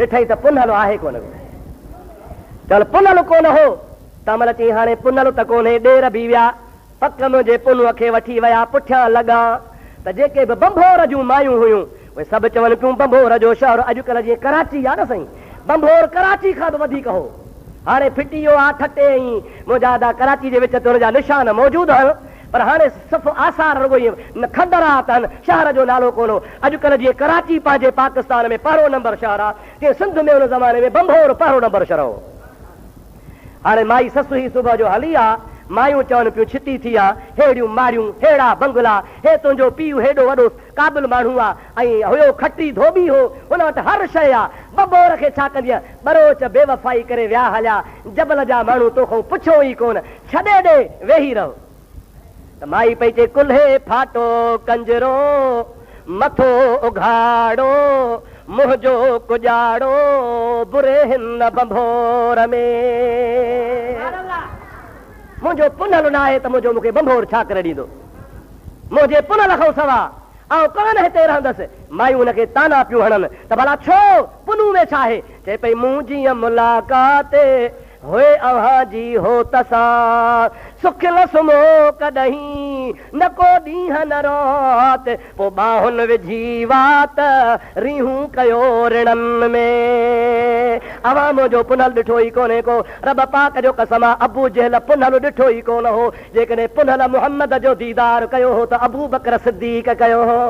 ॾिठई त पुनल आहे कोन, चल पुनल कोन हो, तंहिंमहिल चई हाणे पुनल त कोन्हे, ॾेर बि विया, पक मुंहिंजे पुनूअ खे वठी विया, पुठियां लॻा त जेके बि बंभोर जूं मायूं हुयूं उहे सभु चवनि पियूं बंभोर जो शहर अॼुकल्ह जीअं कराची आहे न साईं, बंभोर कराची खां बि वधीक हो, हाणे फिटी वियो आहे ठटे ई मुजादा कराची जे विच ते हुनजा निशान मौजूदु आहिनि, पर हाणे सिर्फ़ु आसार रुगो खंडरात आहिनि, शहर जो नालो कोन हो। अॼुकल्ह जीअं कराची पंहिंजे पाकिस्तान में पहिरों नंबर शहर आहे, तीअं सिंध में हुन ज़माने में बंभोर पहिरों नंबर शहर हो। हाणे माई ससु ही सुबुह जो हली आहे, मायूं चवनि पियूं छिती थी आहे, हेड़ियूं मारियूं हेड़ा बंगला, हे तुंहिंजो पीउ हेॾो वॾो क़ाबिल माण्हू आहे ऐं हुयो खटी धोबी हो, हुन वटि हर शइ आहे, बबोर खे छा कंदी आहे, बरोच बेवफ़ाई करे विया हलिया, जबल जा माण्हू तोखां पुछो ई कोन, छॾे ॾे वेही रहो। त माई पई चए कुल्हे फाटो कंजरो मथो उघाड़ो मुंहिंजो कुॼाड़ो बुरे हिन बंभोर में, मुंहिंजो पुनल न आहे त मुंहिंजो मूंखे बंभोर छा करे ॾींदो, मुंहिंजे पुनल खां सवा ऐं कान हिते रहंदसि। मायूं हुनखे ताना पियूं हणनि त भला छो पुनू में छा आहे, चए पई मूं जीअं मुलाक़ात होए अव्हां जी हो तसां सुख न सुम्हो कॾहिं न को ॾींहं न रात, पोइ बाहुनि विझी वात रीहूं कयो रिणनि में, अवां मुंहिंजो पुनल ॾिठो ई कोन्हे को, रब पाक जो कसम आहे अबू जहल पुनल ॾिठो ई कोन हो, जेकॾहिं पुनल मुहम्मद जो दीदार कयो हो त अबू बकर सिद्दीक़ कयो हो,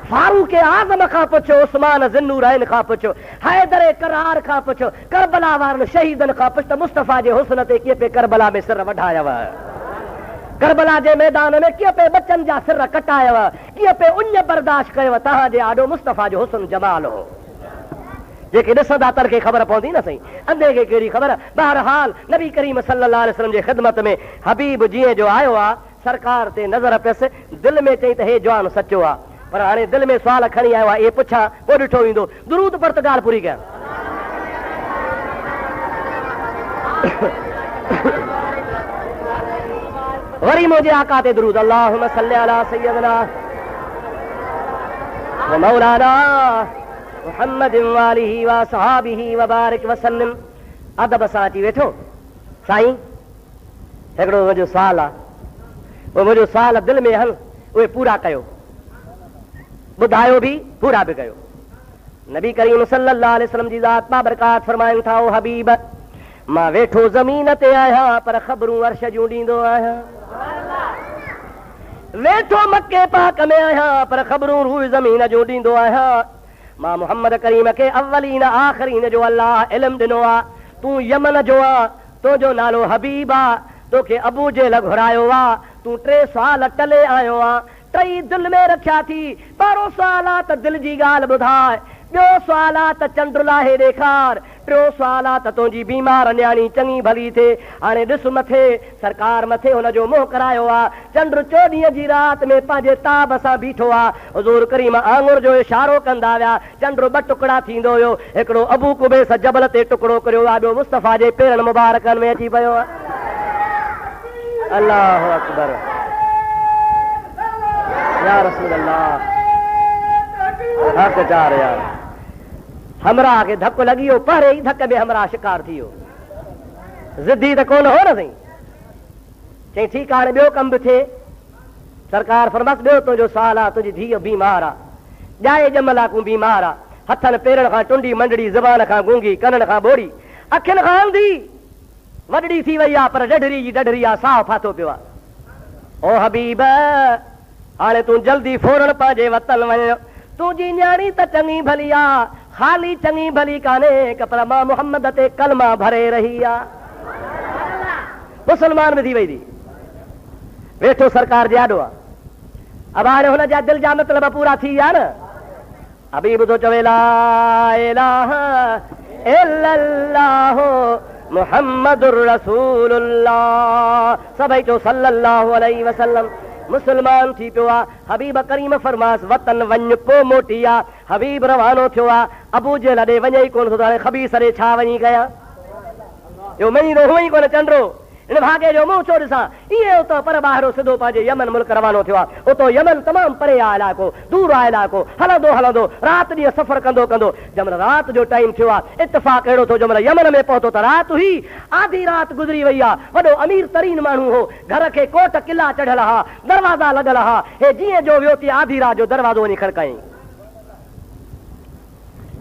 फारूक आज़म खां पुछो, उस्मान ज़िन्नूरैन खां पुछो, हैदर करार खां पुछो, करबला वारनि शहीदनि खां पुछ त मुस्तफ़ा जे हुस्न ते कीअं पे करबला में सिर वढायव, करबला जे मैदान में कीअं पे बच्चनि जा सिर कटायव, कीअं पे उञ बर्दाश्त कयव, तव्हांजे आॾो मुस्तफ़ा जो हुस्न जमाल हो, जेके ॾिसंदा तन खे ख़बर पवंदी न साईं, अंधे खे कहिड़ी ख़बर। बहरहाल नबी करीम सल्लल्लाहु अलैहि वसल्लम जे ख़िदमत में हबीब जीअं जो आयो आहे, सरकार ते नज़र पियसि, दिलि में चई त हे जवान सचो आहे, पर हाणे दिलि में सुवाल खणी आयो आहे, इहे पुछां पोइ ॾिठो वेंदो, दुरूद पर त ॻाल्हि पूरी कयां। वरी मुंहिंजे आका ते दुरूद, अल्लाहुम्मा सल्ली अला सय्यदना व मौलाना मुहम्मदिन व आलिहि व सहाबिहि व बारिक वसल्लम। अदब सां अची वेठो, साईं हिकिड़ो मुंहिंजो सुवाल आहे, उहो मुंहिंजो सुवाल दिलि में हल, उहे पूरा कयो, ॿुधायो बि पूरा बि कयो। नबी करीम सल्लल्लाहु अलैहि वसल्लम जी ज़ात बाबरकात फरमाइनि था, ओ हबीब मां वेठो ज़मीन ते आहियां पर ख़बरूं अर्श जूं ॾींदो आहियां, वेठो मके पाक में आहियां पर ख़बरूं रूह ज़मीन जूं ॾींदो आहियां। मां मुहम्मद करीम खे अव्वलीन आख़िरीन जो अल्लाह इल्मु ॾिनो आहे, तूं यमन जो आहे, तुंहिंजो नालो हबीब आहे, तोखे अबू जेल घुरायो आहे, तूं 3 सुवाल टले आयो आहे, टई दिलि में रखिया थी, पहिरों सुवाल आहे त दिलि जी ॻाल्हि ॿुधाए, ॿियो सुवाल आहे त चंड लाहे ॾेखार, टियों सुवाल आहे त तुंहिंजी बीमार न्याणी चङी भली थिए। हाणे ॾिस मथे सरकार मथे हुनजो मोह करायो आहे, चंड 14 जी राति में पंहिंजे ताब सां बीठो आहे, हुज़ूर करीम आंगुर जो इशारो कंदा विया, चंड 2 टुकड़ा थींदो हुयो, हिकिड़ो अबू कुबैस जबल ते टुकड़ो करियो आहे, ॿियो मुस्तफ़ा जे पेरनि मुबारकनि में अची पियो आहे। अल्लाहु अकबर, या रसूल अल्लाह, हक़ चार यार, हमरा खे धक लॻी वियो, पहिरें ई धक में हमरा शिकार थी वियो, ज़िद्दी त कोन हो न साईं। चई ठीकु आहे, हाणे ॿियो कमु बि थिए। सरकार फरमास, ॿियो तुंहिंजो सुवाल आहे, तुंहिंजी धीअ बीमार आहे, ॼाए ॼमल आहे, तूं बीमार आहे, हथनि पेरनि खां टुंडी मंडड़ी, ज़बान खां गूंगी, कननि खां ॿोड़ी, अखियुनि खां अंधी, वॾड़ी थी वई आहे पर ॾढरी जी ॾढरी आहे, साहु फाथो पियो आहे। ओ हबीब हाणे तूं जल्दी फौरन पंहिंजे वतन वञ, तुंहिंजी न्याणी त चङी भली आहे, ख़ाली चङी भली कान्हे पर मां मुहम्मद ते कलमा भरे रही आहे, मुसलमान बि थी वई थी, वेठो सरकार जे आॾो आहे। अब हाणे हुनजा दिलि जा मतिलब पूरा थी विया न। हबीब थो चवे ला इलाहा इल्लल्लाह मुहम्मदुर रसूलुल्लाह, सभई चो सल्लल्लाहु अलैहि वसल्लम। मुसलमान थी पियो आहे। हबीब करीम फरमास वतन वञ पोइ मोटी आहे। हबीब रवानो थियो आहे, अबू जे लॾे वञे ई कोन थो, हाणे खबीस ॾे छा वञी कयां, इहो मञींदो हुअं ई कोन चंडो, इन भागे जो मुंह छो ॾिसां इहे उतो पर ॿाहिरो सिधो पंहिंजे यमन मुल्क रवानो थियो आहे। उतो यमन तमामु परे आहे इलाइक़ो, दूर आहे इलाइक़ो, हलंदो हलंदो राति ॾींहुं सफ़र कंदो कंदो जंहिंमहिल राति जो टाइम थियो आहे, इत्तेफ़ाक़ अहिड़ो थियो जंहिंमहिल यमन में पहुतो त राति हुई, आधी राति गुज़री वई आहे। वॾो अमीर तरीन माण्हू हो, घर खे कोट किला चढ़ियल हा, दरवाज़ा लॻल हा, हे जीअं जो वियो तीअं आधी राति जो दरवाज़ो वञी खड़काई।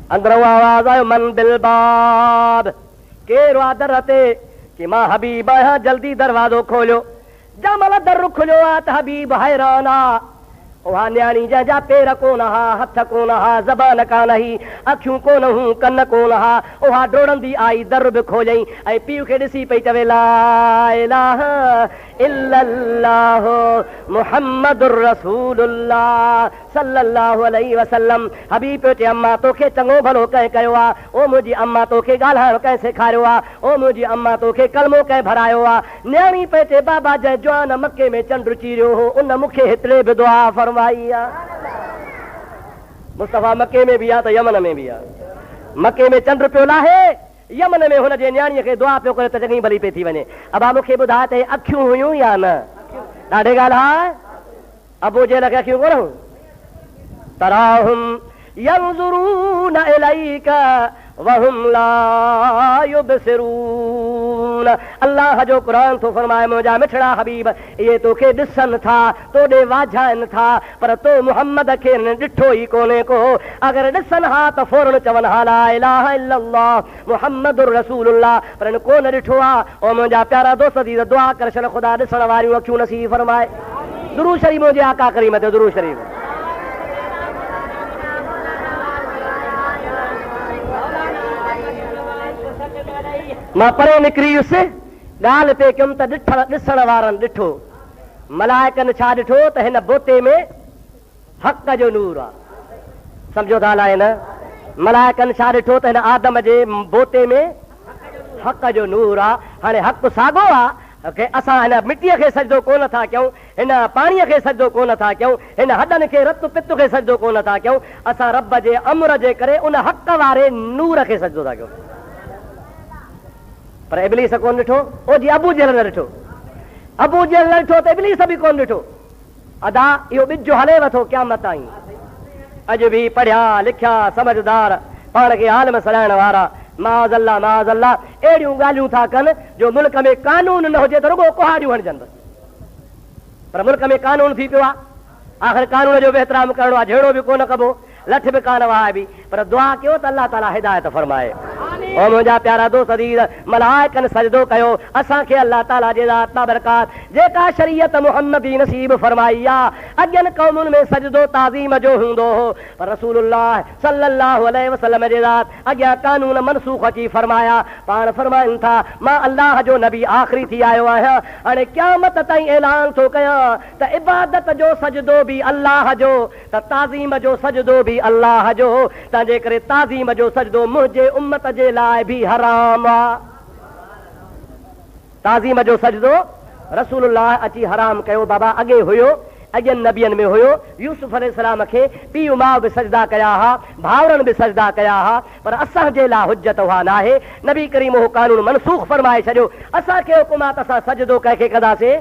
अंदरों आवाज़ आयो मन बिल बाब, केरु आहे दर ते? कि मां हबीब आहियां, जल्दी दरवाज़ो खोलियो। जंहिंमहिल दर खुलियो आहे त हबीब हैरान आहे। उहा न्याणी जंहिंजा पेर कोन हा, हथ कोन हा, ज़बान कान हुई, अखियूं कोन हुयूं, कन कोन हा, उहा डोड़ंदी आई, दर बि खोलियईं ऐं पीउ खे ॾिसी पई चवे ला इलाहा इल्लल्लाह मुहम्मदुर रसूलुल्लाह सल्लल्लाहु अलैहि वसल्लम। हबीब पियो चए अम्मा तोखे चङो भलो कंहिं कयो आहे, ओ मुंहिंजी अम्मा तोखे ॻाल्हाइणु कंहिं सेखारियो आहे, ओ मुंहिंजी अम्मा तोखे कलमो कंहिं भरायो आहे। न्याणी पियो चए बाबा जंहिं जवान मके में चंड चीरियो हो उन मूंखे हेतिरे बि दुआ फरमाई आहे। मुस्तफ़ा मके में बि आहे त यमन में बि आहे। मके में चंड पियो लाहे, यमन में हुनजे न्याणीअ खे दुआ पियो करे त चङी भली पई थी वञे। अबा मूंखे ॿुधाए त अखियूं हुयूं या न? ॾाढी ॻाल्हि आहे। अबू जेल खे अखियूं कोन हुयूं? तराहुम यंज़ुरून इलैका वहुम ला युबसिरून। अल्लाह जो क़ुरान थो फरमाए मुंहिंजा मिठड़ा हबीब इहे तोखे ॾिसनि था, तोॾे वाझाइनि था, पर तो मुहम्मद खे ॾिठो ई कोन्हे को। अगरि ॾिसनि हा त फौरन चवनि हा ला इलाहा इल्लल्लाह मुहम्मदुर रसूलुल्लाह, पर इन कोन ॾिठो आहे। ओ मुंहिंजा प्यारा दोस्त दी दुआ कर छॾ ख़ुदा ॾिसण वारियूं अखियूं नसीब फरमाए। दुरूद शरीफ़ मुंहिंजे आका करीम ते दुरूद शरीफ़। मां परे निकिरी वियुसि, ॻाल्हि पे कयुमि त ॾिसण वारनि ॾिठो, मलाइकनि छा ॾिठो त हिन बोते में हक़ जो नूर आहे। सम्झो था अलाए न? मलाइकनि छा ॾिठो त हिन आदम जे बोते में हक़ जो नूर आहे। हाणे हक़ साॻियो आहे कि असां हिन मिटीअ खे सजदो कोन था कयूं, हिन पाणीअ खे सजदो कोन था कयूं, हिन हॾनि खे रत पित खे सजदो कोन था कयूं, असां रब जे अमर जे करे उन हक़ वारे नूर खे सजदो था कयूं। पर इब्लीस कोन ॾिठो। ओ जी अबू जहल न ॾिठो, अबू जहल न ॾिठो त इब्लीस बि कोन ॾिठो। अदा इहो ॿिजो हले वठो क़यामत ताईं। अॼु बि पढ़िया लिखिया समझदार पाण खे आलिम सॾाइण वारा माज़अल्लाह माज़अल्लाह अहिड़ियूं ॻाल्हियूं था कनि जो मुल्क में कानून न हुजे त रुॻो कुहाड़ियूं हणजनि। पर मुल्क में कानून थी पियो आहे, आख़िर कानून जो बि एहतराम करिणो आहे, झेड़ो बि कोन कबो, लठ बि कान वहाइबी, पर दुआ कयो त अल्लाह ताला हिदायत फरमाए। ओ मुंहिंजा प्यारा दोस्त अज़ीज़, मलाइकनि सजदो कयो असांखे अल्लाह ताला जे ज़ात बाबरकात जेका शरीयत मुहम्मदी नसीब फरमाई आहे। अॻियनि क़ौमुनि में सजदो ताज़ीम जो हूंदो हो, पर रसूलुल्लाह सल्लल्लाहु अलैहि वसल्लम जे ज़ात अॻियां कानून मनसूख अची फरमाया। पाण फरमाइनि था मां अल्लाह जो नबी आख़िरी थी आयो आहियां, हाणे क़यामत ताईं ऐलान थो कयां त इबादत जो सजदो बि अल्लाह जो, त ताज़ीम जो सजदो बि अल्लाह जो, तंहिंजे करे ताज़ीम जो सजदो मुंहिंजे उम्मत जे लाइ बि हराम आहे। ताज़ीम जो सजदो रसूलुल्लाह अची हराम कयो। बाबा अॻे हुयो, अॻियनि नबियनि में हुयो, यूसुफ अलैहिस्सलाम खे पीउ माउ बि सजदा कया हा, भाउरनि बि सजदा कया हा, पर असांजे लाइ हुज्जत उहा न आहे। नबी करीम उहो कानून मनसूख फरमाए छॾियो। असांखे हुकुम आहे त असां सजदो कंहिंखे कंदासीं।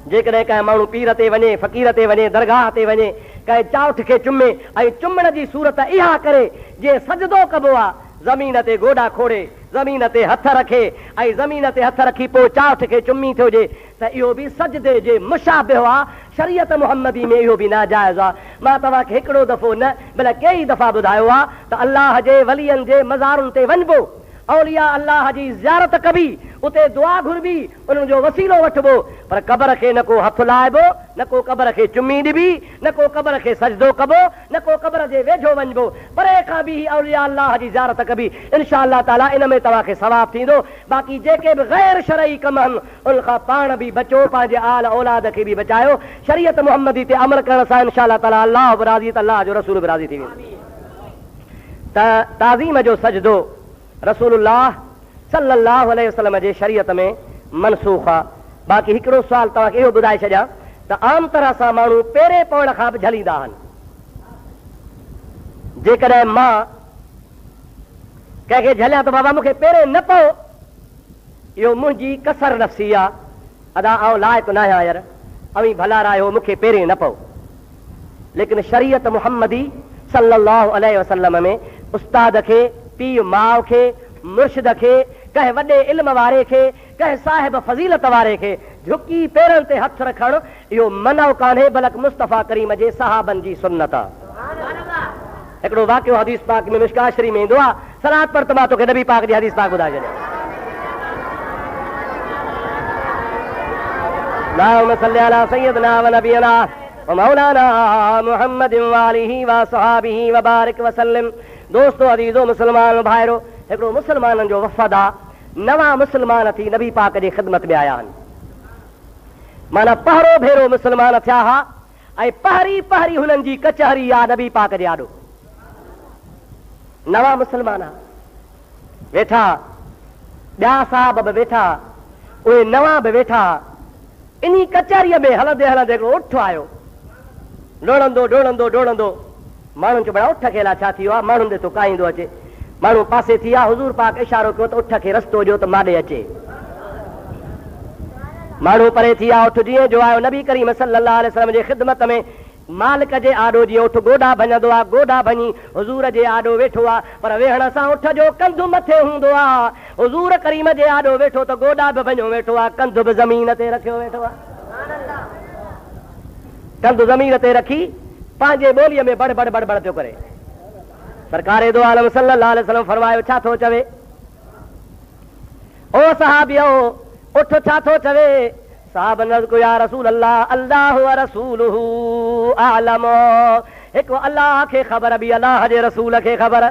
जेकॾहिं कंहिं माण्हू पीर ते वञे, फ़क़ीर ते वञे, दरगाह ते वञे, कंहिं चाउठ खे चुमे ऐं चुमण जी सूरत इहा करे जीअं सजदो कबो आहे, ज़मीन ते गोॾा खोड़े, ज़मीन ते हथ रखे ऐं ज़मीन ते हथ रखी पोइ चाउठ खे चुमी थो हुजे, त इहो बि सजदे जे मुशाबिह आहे। शरीयत मुहम्मदी में इहो बि नाजाइज़ आहे। मां तव्हांखे हिकिड़ो दफ़ो न भला कई दफ़ा ॿुधायो आहे त अल्लाह जे वलियनि जे मज़ारुनि ते वञिबो, औलिया अल्लाह जी ज़ियारत कबी, उते दुआ घुरबी, उन्हनि जो वसीलो वठिबो, पर क़बर खे न को हथु लाइबो, न को क़बर खे चुमी ॾिबी, न को क़बर खे सजदो कबो, न को क़बर जे वेझो वञिबो, परे खां बि औलिया अल्लाह जी ज़ियारत कबी। इंशा अल्लाह ताला इन में तव्हांखे सवाब थींदो। बाक़ी जेके बि गैर शरई कम आहिनि उन खां पाण बि बचो, पंहिंजे आल औलाद खे बि बचायो। शरीयत मुहम्मदी ते अमल करण सां इंशा अल्लाह ताला अल्लाह बि राज़ी त अल्लाह जो रसूल बि राज़ी थी वेंदो। त ताज़ीम जो सजदो रसूलुल्लाह सल्लल्लाहु अलैहि वसल्लम जे शरीयत में मनसूख आहे। बाक़ी हिकिड़ो सुवाल तव्हांखे इहो ॿुधाए छॾियां त आम तरह सां माण्हू पहिरें पवण खां बि झलींदा आहिनि। जेकॾहिं मां कंहिंखे झलियां त बाबा मूंखे पहिरें न पओ, यो मुंहिंजी कसर नफ़्सी आहे, अदा आउं लाइक़ु न आहियां यार, अवी भला रायो मूंखे पेरे न पओ। लेकिन शरीयत मुहम्मदी सल्लल्लाहु अलैहि वसल्लम में उस्ताद खे, पीउ माउ खे, मुर्शिद खे, कंहिं वॾे इल्म वारे खे, कंहिं साहिब फज़ीलत वारे खे झुकी पेरनि ते हथ रखणु इहो मनो कान्हे, बल्कि मुस्तफ़ा करीम जे सहाबनि जी सुन्नत आहे। हिकिड़ो वाक़ियो हदीस पाक में मिशकात शरीफ़ में ईंदो आहे, सलात पर त मां तोखे नबी पाक जी हदीस पाक ॿुधाए छॾियां। अल्लाहुम्मा सल्लि अला सय्यिदना व नबियना व मौलाना मुहम्मदिन व आलिहि व सहाबिहि व बारिक व सल्लिम। दोस्तो अज़ीज़ो मुस्लमान भाइरो, हिकिड़ो मुस्लमाननि जो वफ़द आहे, नवां मुस्लमान थी नबी पाक जी ख़िदमत में आया आहिनि, माना पहिरों भेरो मुस्लमान थिया हा ऐं पहिरीं पहिरीं हुननि जी कचहरी आहे नबी पाक जे आॾो। नवां मुस्लमान वेठा, ॿिया साहब बि वेठा, उहे नवां बि वेठा। इन कचहरीअ में हलंदे हलंदे हिकिड़ो उठ आयो, डोड़ंदो डोड़ंदो डोड़ंदो। माण्हुनि चयो बड़ा उठ खे अलाए छा थी वियो आहे, माण्हुनि ॾे तो काईंदो अचे। माण्हू पासे थी विया, हुज़ूर पाक इशारो कयो त उठ खे रस्तो ॾियो त माॾे अचे। माण्हू परे थी विया, उठ जीअं जो आयो नबी करीम सल्लल्लाहु अलैहि वसल्लम जे ख़िदमत में मालिक जे आॾो जीअं उठ गोॾा भञंदो आहे, गोॾा भञी हुज़ूर जे आॾो वेठो आहे, पर वेहण सां उठ जो कंधु मथे हूंदो आहे। हुज़ूर करीम जे आॾो वेठो त गोॾा बि भञो वेठो आहे, कंधु बि ज़मीन ते रखियो वेठो आहे। कंधु ज़मीन ते रखी पंहिंजे ॿोलीअ में बड़ बड़ बड़ बड़ पियो करे। सरकारे दो आलम सल्लल्लाहु अलैहि वसल्लम फरमायो, छा थो चवे? ओ सहाबियो, उठ छा थो चवे? साहब नज़ को या रसूल अल्लाह, अल्लाह व रसूलुहु आलम। हिकु अल्लाह खे ख़बर, बि अल्लाह जे रसूल खे ख़बर।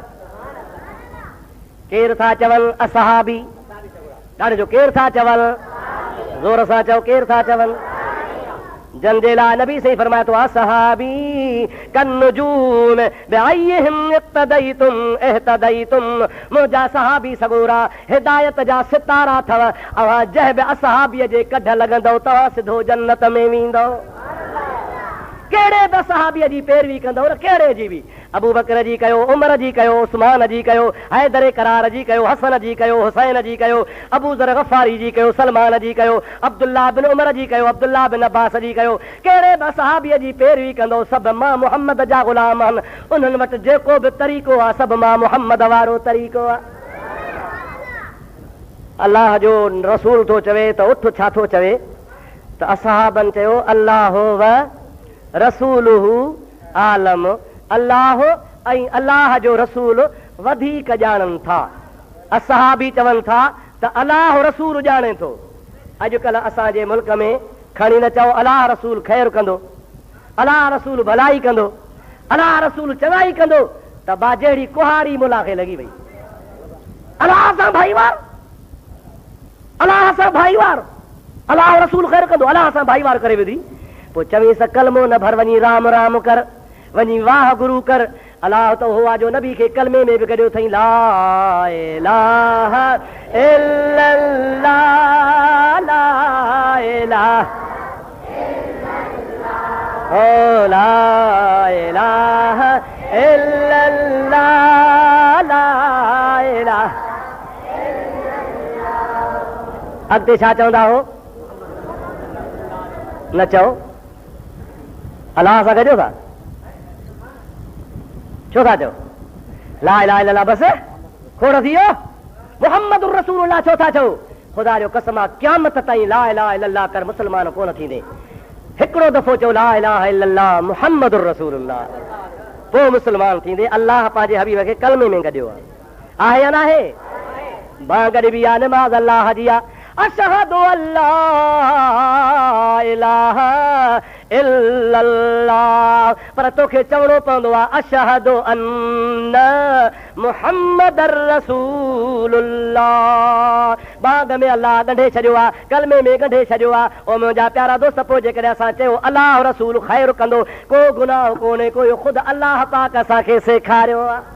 केरु था चवनि? असहाबी। ॾाढो जो केरु था चवनि? ज़ोर सां चओ, केरु था चवनि? जन जे लाइ नबी सही फरमाए थो, असहाबी कन्नुजूम बिअय्यिहिम इक़्तदैतुम इह्तदैतुम। मुंहिंजा सहाबी सगोरा हिदायत जा सितारा अथव, अवां जंहिं बि असहाबीअ जे कढ लॻंदव तव्हां सिधो जन्नत में वेंदव। कहिड़े बि सहाबीअ जी पैरवी कंदव, कहिड़े जी बि, अबू बकर जी कयो, उमर जी कयो, उस्मान जी कयो, हैदर करार जी कयो, हसन जी कयो, हुसैन जी कयो, अबू ज़र गफ़ारी जी कयो, सलमान जी कयो, अब्दुल्लाह बिन उमर जी कयो, अब्दुल्लाह बिन अब्बास जी कयो, कहिड़े बि सहाबीअ जी पैरवी कंदो, सभु मां मुहम्मद जा ग़ुलाम आहिनि। उन्हनि वटि जेको बि तरीक़ो आहे सभु मां मुहम्मद वारो तरीक़ो आहे। अल्लाह जो रसूल थो चवे त उठ छा थो चवे? त असहाबनि चयो, अल्लाह व रसूलुहु आलम। अल्लाह ऐं अल्लाह जो रसूल वधीक ॼाणनि था। असहाबी चवनि था त अल्लाह रसूल ॼाणे थो। अॼुकल्ह असांजे मुल्क में खणी न चओ अल्लाह रसूल ख़ैरु कंदो, अल्लाह रसूल भलाई कंदो, अल्लाह रसूल चङाई कंदो, त बा जहिड़ी कुहाड़ी मुला खे लॻी वई। अल्लाह सां भाईवार, अल्लाह सां भाईवार, अल्लाह रसूल ख़ैरु कंदो, अल्लाह सां भाईवार करे विधी। पोइ चवे स कलमो न भर, वञी राम राम कर, वञी वाह गुरू कर। अल्लाह त हो आहे जो नबी खे कलमे में बि गॾियो अथई, ला इलाहा इल्लल्लाह, ला इलाहा ओ ला इलाहा इल्लल्लाह, ला इलाहा। अॻिते छा चवंदा हो? न चओ, अल्लाह सां गॾियो था, छो था चओ? ला इलाहा इल्लल्लाह बसि खोड़ थी वियो। मुहम्मदुर रसूलुल्लाह छो था चओ? ख़ुदा जो कसम आहे, क़यामत ताईं ला इलाहा इल्लल्लाह कर मुस्लमान कोन थींदे। हिकिड़ो दफ़ो चओ ला इलाहा इल्लल्लाह मुहम्मदुर रसूलुल्लाह, पोइ मुस्लमान थींदे। अल्लाह पंहिंजे हबीब खे कलमे में गॾियो आहे या न आहे? बां गॾ बि आहे, नमाज़ अल्लाह जी आहे। अशहदु अल्ला इलाहा इल्लल्लाह, पर तोखे चवणो पवंदो आहे अशहदु अन्न मुहम्मदर रसूलुल्लाह। बाग में अल्लाह ॻंढे छॾियो आहे, कलमे में ॻंढे छॾियो आहे। ओ मुंहिंजा प्यारा दोस्त, पोइ जेकॾहिं असां चयो अल्लाह रसूल ख़ैरु कंदो, को गुनाह कोन्हे, कोई ख़ुदि अल्लाह पाक असांखे सेखारियो आहे।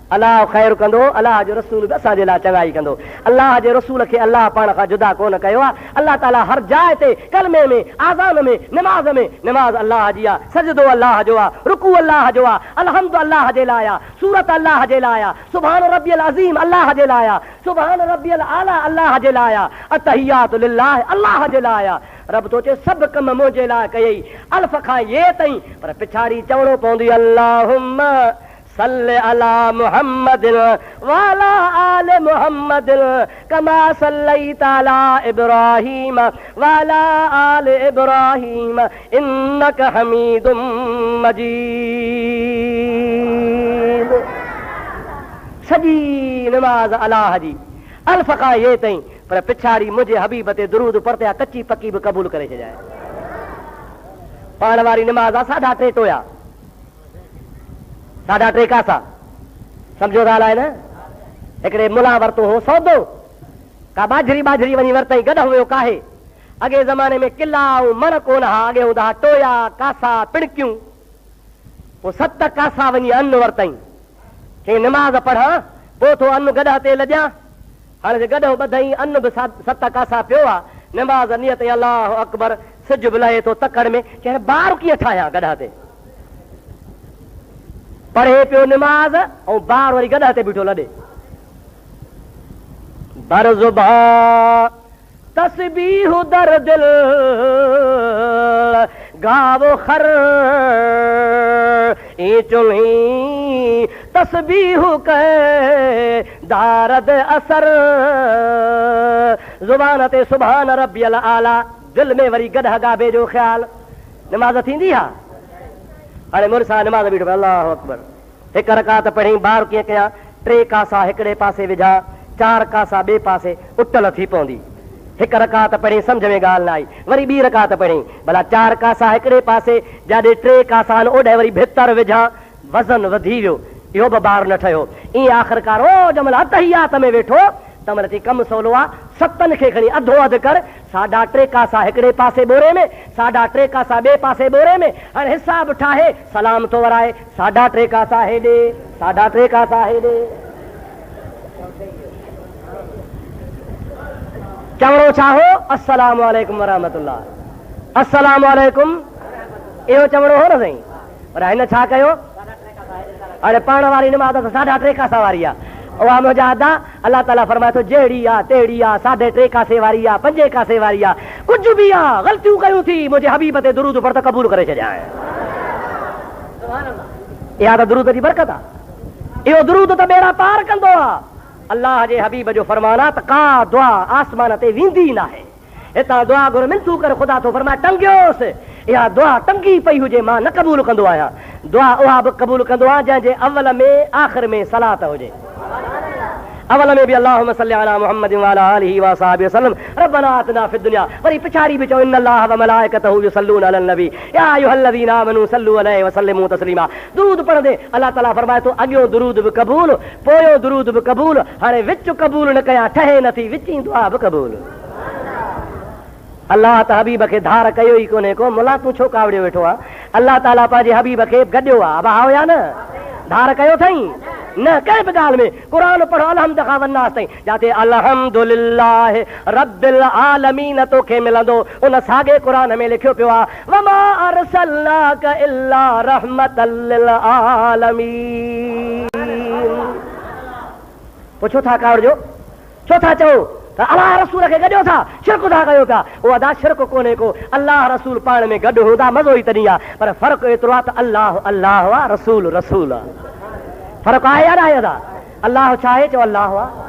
अल्लाह ख़ैर कंदो, अल्लाह जो रसूल बि असांजे लाइ चङाई कंदो। अल्लाह जे रसूल खे अल्लाह पाण खां जुदा कोन कयो आहे। अल्लाह ताला हर जाइ ते कलमे में, आज़ान में, निमाज़ अल्लाह जी आहे, सजदो अल्लाह जो आहे, रुकू अल्लाह जो आहे, अलहम्द अल्लाह जे लाइ आहे, सूरत अल्लाह जे लाइ आहे, सुभान रब्बियल अज़ीम अल्लाह जे लाइ आहे, सुभान रब्बियल आला अल्लाह जे लाइ आहे, अतहियातु लिल्लाह अल्लाह जे लाइ आहे। रब तो चे सब कम मुंहिंजे लाइ कयई, अल्फ खां ये ताईं, पर पिछाड़ी चवणो पवंदी अल्लाहुम्मा सल्ले अला मुहम्मदिन वाला आले मुहम्मदिन कमा सल्लैता अला इब्राहीम वाला आले इब्राहीम इन्नक हमीदुम मजीद। सजी नमाज अल्लाह जी अल्फ खां ये ताईं, पर पिछाड़ी मुझे हबीब ते दुरूद पढ़ते कच्ची पक्की भी कबूल करे छॾाए। पाण वारी नमाज आहे 3.5 टोया, 3.5 कासा, सम्झो था आहे न। हिकिड़े मुला वरितो हो सौदो, का बाजरी वञी वरितई, गॾु हुयो काहे। अॻे ज़माने में किला ऐं मण कोन हा, अॻे हूंदा हुआ टोया, कासा, पिणकियूं। पोइ 7 कासा वञी अन्न वरितई, चई नमाज़ पढ़ा, पोइ थो अन्न गॾ ते लॼा। हाणे गॾु ॿधई, अन्न बि 7 कासा पियो आहे, नमाज़ नियत अल्लाह अकबर, सिज बि लहे थो तकड़ में, चई ॿार कीअं ठाहियां गॾ ते। पढ़े पियो नमाज ऐं ॿार वरी गॾ ते बीठो लॾे। बरज़ुबा तस्बीह दर दिल गावो खर ई चुल्ही तस्बीह के दारद असर। ज़ुबान ते सुभान रब्बियल आला, दिल में वरी गॾ गाबे जो ख़्याल। नमाज थींदी आहे। हाणे मुर्सा नमाज बीठो, अल्लाह अकबर, 1 रकात पढ़ी, ॿार कीअं कयां, 3 कासा हिकिड़े पासे विझा, 4 कासा ॿिए पासे, उटल थी पवंदी। 1 रकात पढ़ी, सम्झ में ॻाल्हि न आई, वरी ॿी रकात पढ़ी, भला 4 कासा हिकिड़े पासे, जाॾे 3 कासा आहिनि ओॾे वरी भितर विझा, वज़न वधी वियो, इहो बि ॿार न ठहियो। ईअं आख़िरकार ओ जंहिंमहिल अतहियात में वेठो, तंहिंमहिल चई कमु सवलो आहे, 7 खे खणी अधो अधु कर, 3.5 कासा हिकिड़े पासे बोरे में, 3.5 कासा ॿिए पासे बोरे में। हाणे हिसाब ठाहे, सलाम थो वराए, 3.5 कासा हेॾे, 3.5 कासा हेॾे। चवणो छा हो, अस्सलामु अलैकुम वरहमतुल्लाह, अस्सलामु अलैकुम, इहो चवणो हो न साईं। पर हिन छा कयो, हाणे पाण वारी नमाज़ 3.5 कासा वारी आहे, उहा मुंहिंजा अदा अल्लाह ताला फरमाए थो जहिड़ी आहे तहिड़ी आहे, 3.5 कासे वारी आहे, 5 कासे वारी आहे, कुझु बि आहे, ग़लतियूं कयूं थी, मुंहिंजे हबीब ते दुरूद पढ़ त क़बूल करे छॾिया। इहा त दुरूद जी बरकत आहे, इहो दुरूद त बेड़ा पार कंदो आहे। अल्लाह जे हबीब जो फरमान आहे त का दुआ आसमान ते वेंदी न आहे। हितां दुआ घुर मिनतू कर, ख़ुदा थो फरमाए टंगियोसि, इहा दुआ टंगी पई हुजे मां न क़बूल कंदो आहियां। दुआ उहा बि क़बूल कंदो आहे जंहिंजे अवल में आख़िर में सलात हुजे। अवल में भी अल्लाहुम्मा सल्लि अला मुहम्मद व अला आलिहि व असहाबिहि वसल्लम रब्बना आतिना फिद दुनिया, वरी पिछाड़ी भी चओ इन्नल्लाह व मलाइकतहु युसल्लूना अलन नबी या अय्युहल्लज़ीना आमनू सल्लू अलैहि व सल्लिमू तस्लीमा। दुरूद पढ़ंदे अल्लाह ताला फरमाए थो अॻियो दुरूद बि क़बूल, पोयो दुरूद बि क़बूल। हाणे विच क़बूल न कयां, ठहे नथी, विची दुआ बि क़बूल। अल्लाह त हबीब खे धार कयो ई कोन्हे को, मुला तूं छो कावड़ियो वेठो आहे। अल्लाह ताला पंहिंजे हबीब खे गॾियो आहे, भाउ या न, धार कयो अथई न कंहिं बि ॻाल्हि में। क़ुरान पढ़ो अलहम्द खां वन्नास ताईं, जाते अल्हम्दुलिल्लाह रब्बिल आलमीन तोखे मिलंदो, उन साॻे क़ुरान में लिखियो पियो आहे वमा अरसलनाक इल्ला रहमतल लिल आलमीन। पोइ छो था कावड़ियो, छो था चओ त अलाह रसूल खे गॾियो था, शिरक था कयो पिया। उहो अदा शिरक कोन्हे को, अल्लाह रसूल पाण में गॾु हूंदा मज़ो ई तॾहिं आहे, पर फ़र्क़ु एतिरो आहे त अल्लाह अल्लाह आहे, रसूल रसूल आहे। फ़र्क़ु आहे या न आहे अदा? अल्लाह छा आहे, चओ अल्लाह आहे,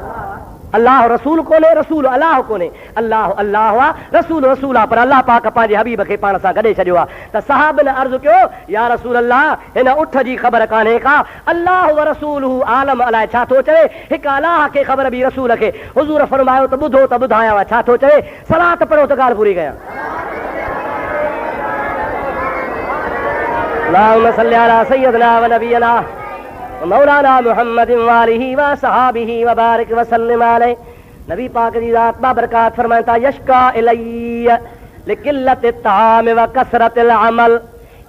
अल्लाह रसूल कोन्हे, रसूल अल्लाह कोन्हे। अल्लाह अल्लाह आहे, रसूल रसूल आहे, पर अल्लाह पाक पंहिंजे हबीब खे पाण सां गॾे छॾियो आहे। त सहाबनि अर्ज़ु कयो या रसूल अल्लाह, हिन उठ जी ख़बर कान्हे का, अल्लाह व रसूलहु आलम अलाए छा थो चवे, हिकु अल्लाह खे ख़बर बि रसूल खे। हुज़ूर फरमायो त ॿुधो त ॿुधायांव छा थो चवे, सलात पढ़ो त ॻाल्हि पूरी कयां। अल्लाहुम्मा सल्लि अला सय्यदिना व नबियना मौलाना मुहम्मद व आलिहि व सहाबिहि व बारिक व सल्लिम अलैहि। नबी पाक जी ज़ात बाबरकात फरमाता यशका इलैया लिकिल्लत ताम व कसरतिल अमल।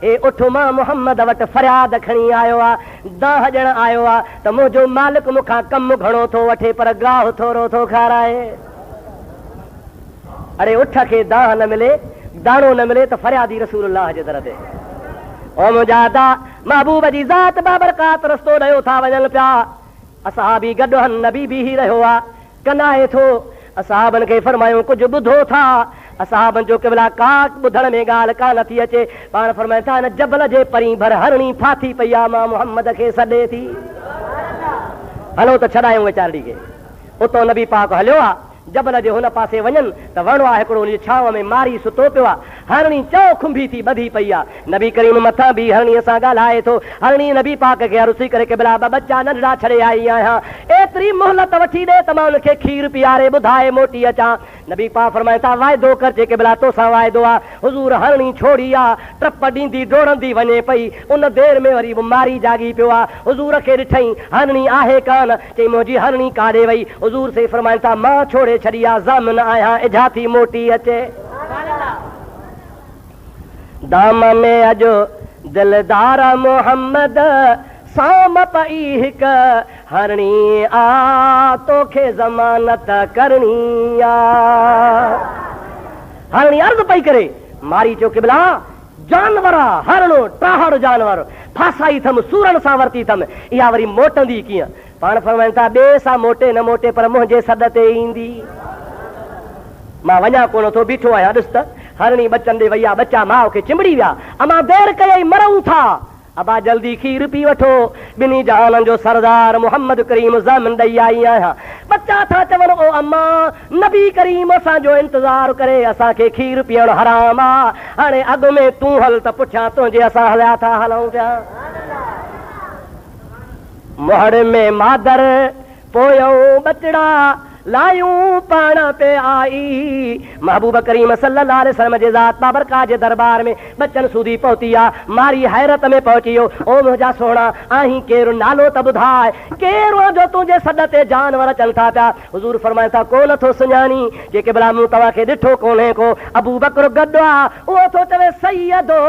हे उठ मां मोहम्मद वटि फरियाद खणी आयो आहे, दाह ॾियण आयो आहे त मुंहिंजो मालिक मूंखां कमु घणो थो वठे पर गाहु थोरो थो खाराए। अड़े उठ खे दाह न मिले, दाणो न मिले त फरियादी रसूलुल्लाह जे दर ते। ओ मुंहिंजा दा महबूब जी ज़ात बाबरकात रस्तो ॾियो था वञनि पिया, असहाबी गॾु हन, नबी बीही रहियो आहे, कनाए थो। असहाबनि खे फरमायूं कुझु ॿुधो था। असहाबनि जो क़िबला का ॿुधण में ॻाल्हि का नथी अचे। पाण फरमाइनि था हिन जबल जे परी भर हरणी फाथी पई आहे, मां मोहम्मद खे सॾे थी। हलो त छॾायूं वीचारड़ी खे। उतो नबी पाक हलियो आहे, जबल जे हुन पासे वञनि त वणो आहे हिकिड़ो, उन छांव में मारी सुतो पियो आहे। हरणी चओ खुंभी थी ॿधी पई आहे। नबी करीम मथां बि हरणीअ सां ॻाल्हाए थो। हरणी नबी पाक खे अरुसी करे क़िबला ॿ बच्चा नंढड़ा छॾे आई आहियां, एतिरी मोहलत वठी ॾे त मां उनखे खीर पीआरे ॿुधाए मोटी अचां। नबी पाक फरमाए था वाइदो करजे क़िबला तोसां वाइदो आहे। हुज़ूर हरणी छोड़ी आहे, टप ॾींदी डोड़ंदी वञे पई। उन देर में वरी मारी जागी पियो आहे। हुज़ूर खे ॾिठई हरणी आहे कान, चई मुंहिंजी हरणी काॾे वई। हुज़ूर से फरमाइनि था मां छोड़े छॾी आहे, ज़ामिन आहियां, इजा थी मोटी अचे। दाम में अॼु दिलदार मोहम्मद साम पई हिक हरणी आ, तोखे ज़मानत करणी आ। हरणी अर्ज़ पई करे, मारी चयो क़िबला जानवर आहे, हरणो टाहड़ जानवर, फासाई अथमि, सूरन सां वरिती अथमि, इहा वरी मोटंदी कीअं? पाण फरमाइनि था ॿिए सां मोटे न मोटे पर मुंहिंजे सॾ ते ईंदी। मां वञा कोन थो, बीठो आहियां, ॾिस त हरणी बचनि ॾे वई आहे, बच्चा माउ खे चिंबड़ी विया। अमां देरि कयई मरूं था, अबा जल्दी खीर पी वठो, ॿिन्ही जहाननि जो सरदार मोहम्मद करीम ज़ामिन ॾेई आई आहियां। बच्चा था चवनि ओ अम्मा नबी करीम असांजो इंतज़ारु करे, असांखे खीर पीअणु हराम आहे, हाणे अॻु में तूं हल त पुठियां तुंहिंजे असां हलिया था हलूं पिया। मोहड़ में मादर पोयूं बचड़ा लायूं पाण पे आई। महबूब करीम सल्लल्लाहु अलैहि वसल्लम जे ज़ात बाबरकात जे दरबार में बचन सूदी पहुती आहे। मारी हैरत में पहुची वियो, ओ मुंहिंजा सोना आहीं केरु, नालो त ॿुधाए, केरु जो तुंहिंजे सॾ ते जानवर अचनि था पिया? हुज़ूर फरमाइनि था को नथो सुञाणी, जे क़िबला मूं तव्हांखे ॾिठो कोन्हे को, अबू बकर गॾु आहे, उहो थो चवे सैयदो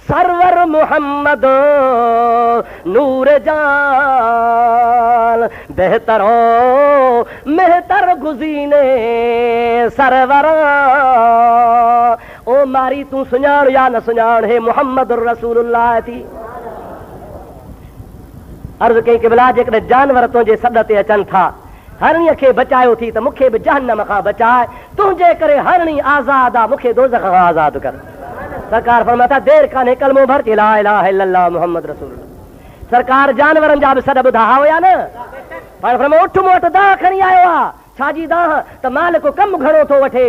सरवर मोहम्मद नूर जान बेहतरो मेहतर गुज़ीने सरवर। ओ मारी तूं सुञाण या न सुञाण, हे मोहम्मद रसूलुल्लाह थी। अर्ज़ कई क़िबला जेकॾहिं जानवर तुंहिंजे सॾ ते अचनि था, हरणीअ खे बचायो थी त मूंखे बि जहन्नम खां बचाए, तुंहिंजे करे हरणी आज़ाद आहे, मूंखे दोज़ख खां आज़ाद कर। सरकार फरमाए था देर कान्हे, कलमो भर ला इलाहा इल्लल्लाह मुहम्मद रसूलुल्लाह। सरकार जानवरनि जा बि सॾ ॿुधा हुया न। पाण फरमाए उठ मोट दाह खणी आयो आहे, छाजी दाह त मालिक कमु घणो थो वठे,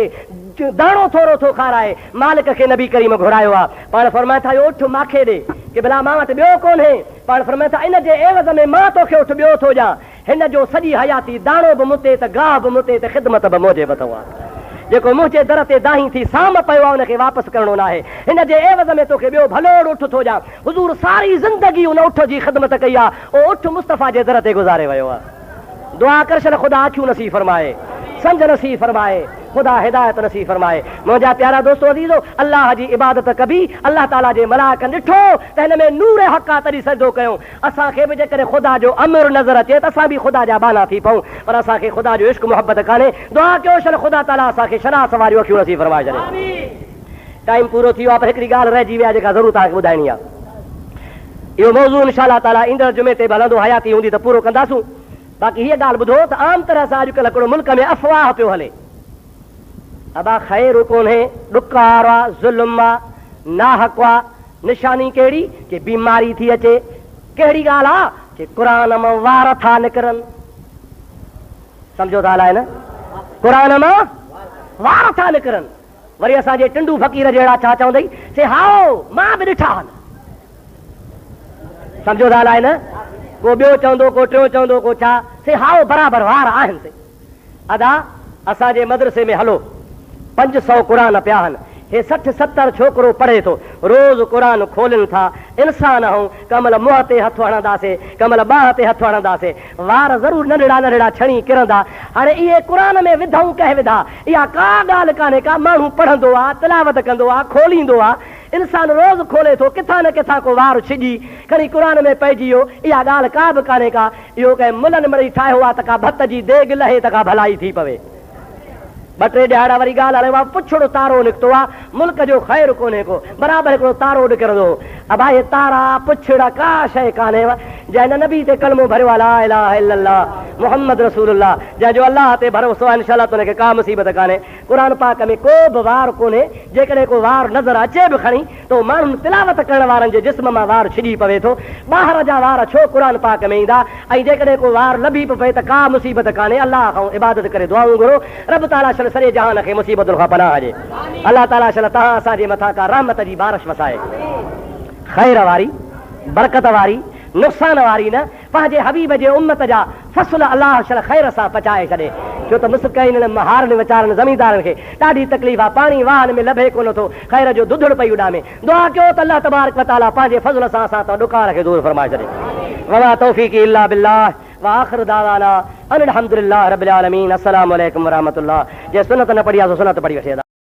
दाणो थोरो थो खाराए, मालिक खे नबी करीम घुरायो आहे। पाण फरमाए था उठ माखे ॾे, क़िबला मां वटि ॿियो कोन्हे। पाण फरमाए था इन जे एवज़ में मां तोखे उठ ॿियो थो ॾियां, हिन जो सॼी हयाती दाणो बि मुते त गाह बि मुते त ख़िदमत बि मुंहिंजे मथां आहे। जेको मुंहिंजे दर ते दाही थी साम पियो आहे उनखे वापसि करणो न आहे, हिन जे एवज़ में तोखे ॿियो भलोड़ उठ थो ॾियां। हुज़ूर सारी ज़िंदगी उन उठ जी ख़िदमत कई आहे, ओ उठ मुस्तफ़ा जे दर ते गुज़ारे वियो आहे। दुआ करशन ख़ुदा अखियूं नसीब फरमाए, सम्झ नसीब फरमाए, ख़ुदा हिदायत नसीब फरमाए। मुंहिंजा प्यारा दोस्तो अज़ीज़ो, अल्लाह जी इबादत कबी, अल्लाह ताला जे मलाइकनि ॾिठो त हिन में नूर हक़ आहे तॾहिं सजदो कयूं। असांखे बि जेकॾहिं ख़ुदा जो अमर नज़र अचे त असां बि ख़ुदा जा बाना थी पऊं, पर असांखे ख़ुदा जो इश्क मोहब्बत कान्हे। दुआ कयो शन ख़ुदा ताला असांखे शराफ़त वारियूं अखियूं नसीब फरमाए छॾे। टाइम पूरो थी वियो आहे, पर हिकिड़ी ॻाल्हि रहिजी वई आहे जेका ज़रूरु तव्हांखे ॿुधाइणी आहे। इहो मौज़ू इंशाअल्लाह ताला ईंदड़ जुमे ते हलंदो, हयाती हूंदी त पूरो कंदासूं। बाक़ी हीअ ॻाल्हि ॿुधो त आम तरह सां अॼुकल्ह हिकिड़ो मुल्क में अफ़वाह पियो हले, अबा ख़ैरु कोन्हे, ॾुकार आहे, ज़ुल्म आहे, नाहक आहे। निशानी कहिड़ी कि बीमारी थी अचे। कहिड़ी ॻाल्हि आहे कि क़ुरान मां वार था निकिरनि। सम्झो था अलाए न, क़ुरान मां वार था निकिरनि। वरी असांजे टिंडू फ़क़ीर जहिड़ा छा चवंदई से हाओ मां बि ॾिठा आहिनि। सम्झो था अलाए न, को ॿियो चवंदो, को टियों चवंदो, को छा से हाओ बराबरि वार आहिनि से। अदा असांजे मदरसे में हलो 500 क़ुरान पिया आहिनि, हे 60-70 छोकिरो पढ़े थो, रोज़ क़ुरान खोलनि था। इंसान हूं कमल मुंहं ते हथु हणंदासीं, कमल बाह ते हथु हणंदासीं, वार ज़रूरु नंढड़ा नंढड़ा छणी किरंदा। हाणे इहे क़ुरान में विधऊं कंहिं विधा, इहा का ॻाल्हि कान्हे का। माण्हू पढ़ंदो आहे, तिलावत कंदो आहे, खोलींदो आहे, इंसान रोज़ खोले थो किथां न किथां को वार छिॼी खणी क़ुर में पइजी वियो। इहा ॻाल्हि का बि कान्हे का, इहो कंहिं मुलनि मिड़ई ठाहियो आहे त का भत जी देग लहे त का भलाई थी पवे। ॿ टे ॾिहाड़ा वरी ॻाल्हि हले पुछड़ो तारो निकितो आहे, मुल्क जो ख़ैरु कोन्हे को, बराबरि हिकिड़ो तारो निकिरंदो। अब भाई तारा पुछड़ा का शइ कान्हे जंहिं नबी ते कलमो भरियो आहे ला इलाहा इल्लल्लाह मुहम्मद रसूलुल्लाह, जंहिंजो अल्लाह ते भरोसो आहे इंशाअल्लाह त हुनखे का मुसीबत कान्हे। क़ुर पाक में को बि वार कोन्हे, जेकॾहिं को वार नज़र अचे बि खणी त माण्हुनि तिलावत करण वारनि जे जिस्म मां वार छिॼी पवे थो। ॿाहिरि जा वार छो क़ुर पाक में ईंदा, ऐं जेकॾहिं को वार लभी बि पए त का मुसीबत कान्हे। अल्लाह खां इबादत करे दुआऊं घुरो, रब ताला सरे जहान खे मुसीबतुनि खां पनाह ॾे। अल्लाह ताला तव्हां असांजे मथां का रहमत जी बारिश वसाए, ख़ैर वारी, बरकत वारी, नुक़सान वारी न, पंहिंजे हबीब जे उम्मत जा फसल अल्लाह ख़ैर सां पचाए छॾे। छो त मुस्किन महारनि वीचारनि ज़मींदारनि खे ॾाढी तकलीफ़ आहे, पाणी वाहन में लभे कोन थो, ख़ैर जो दुधड़ पई उॾामे। दुआ कयो त अल्लाह तबारक व तआला पंहिंजे फज़ल सां असां त ॾुकार खे दूर फरमाए छॾे। वमा तौफ़ीक़ी इल्ला बिल्लाह व आख़िर दावाना अनिल हम्दुलिल्लाह रब्बिल आलमीन। अस्सलामु अलैकुम व रहमतुल्लाह। जे सुन्नत न पढ़ी आहे सो सुन्नत पढ़ी वठे।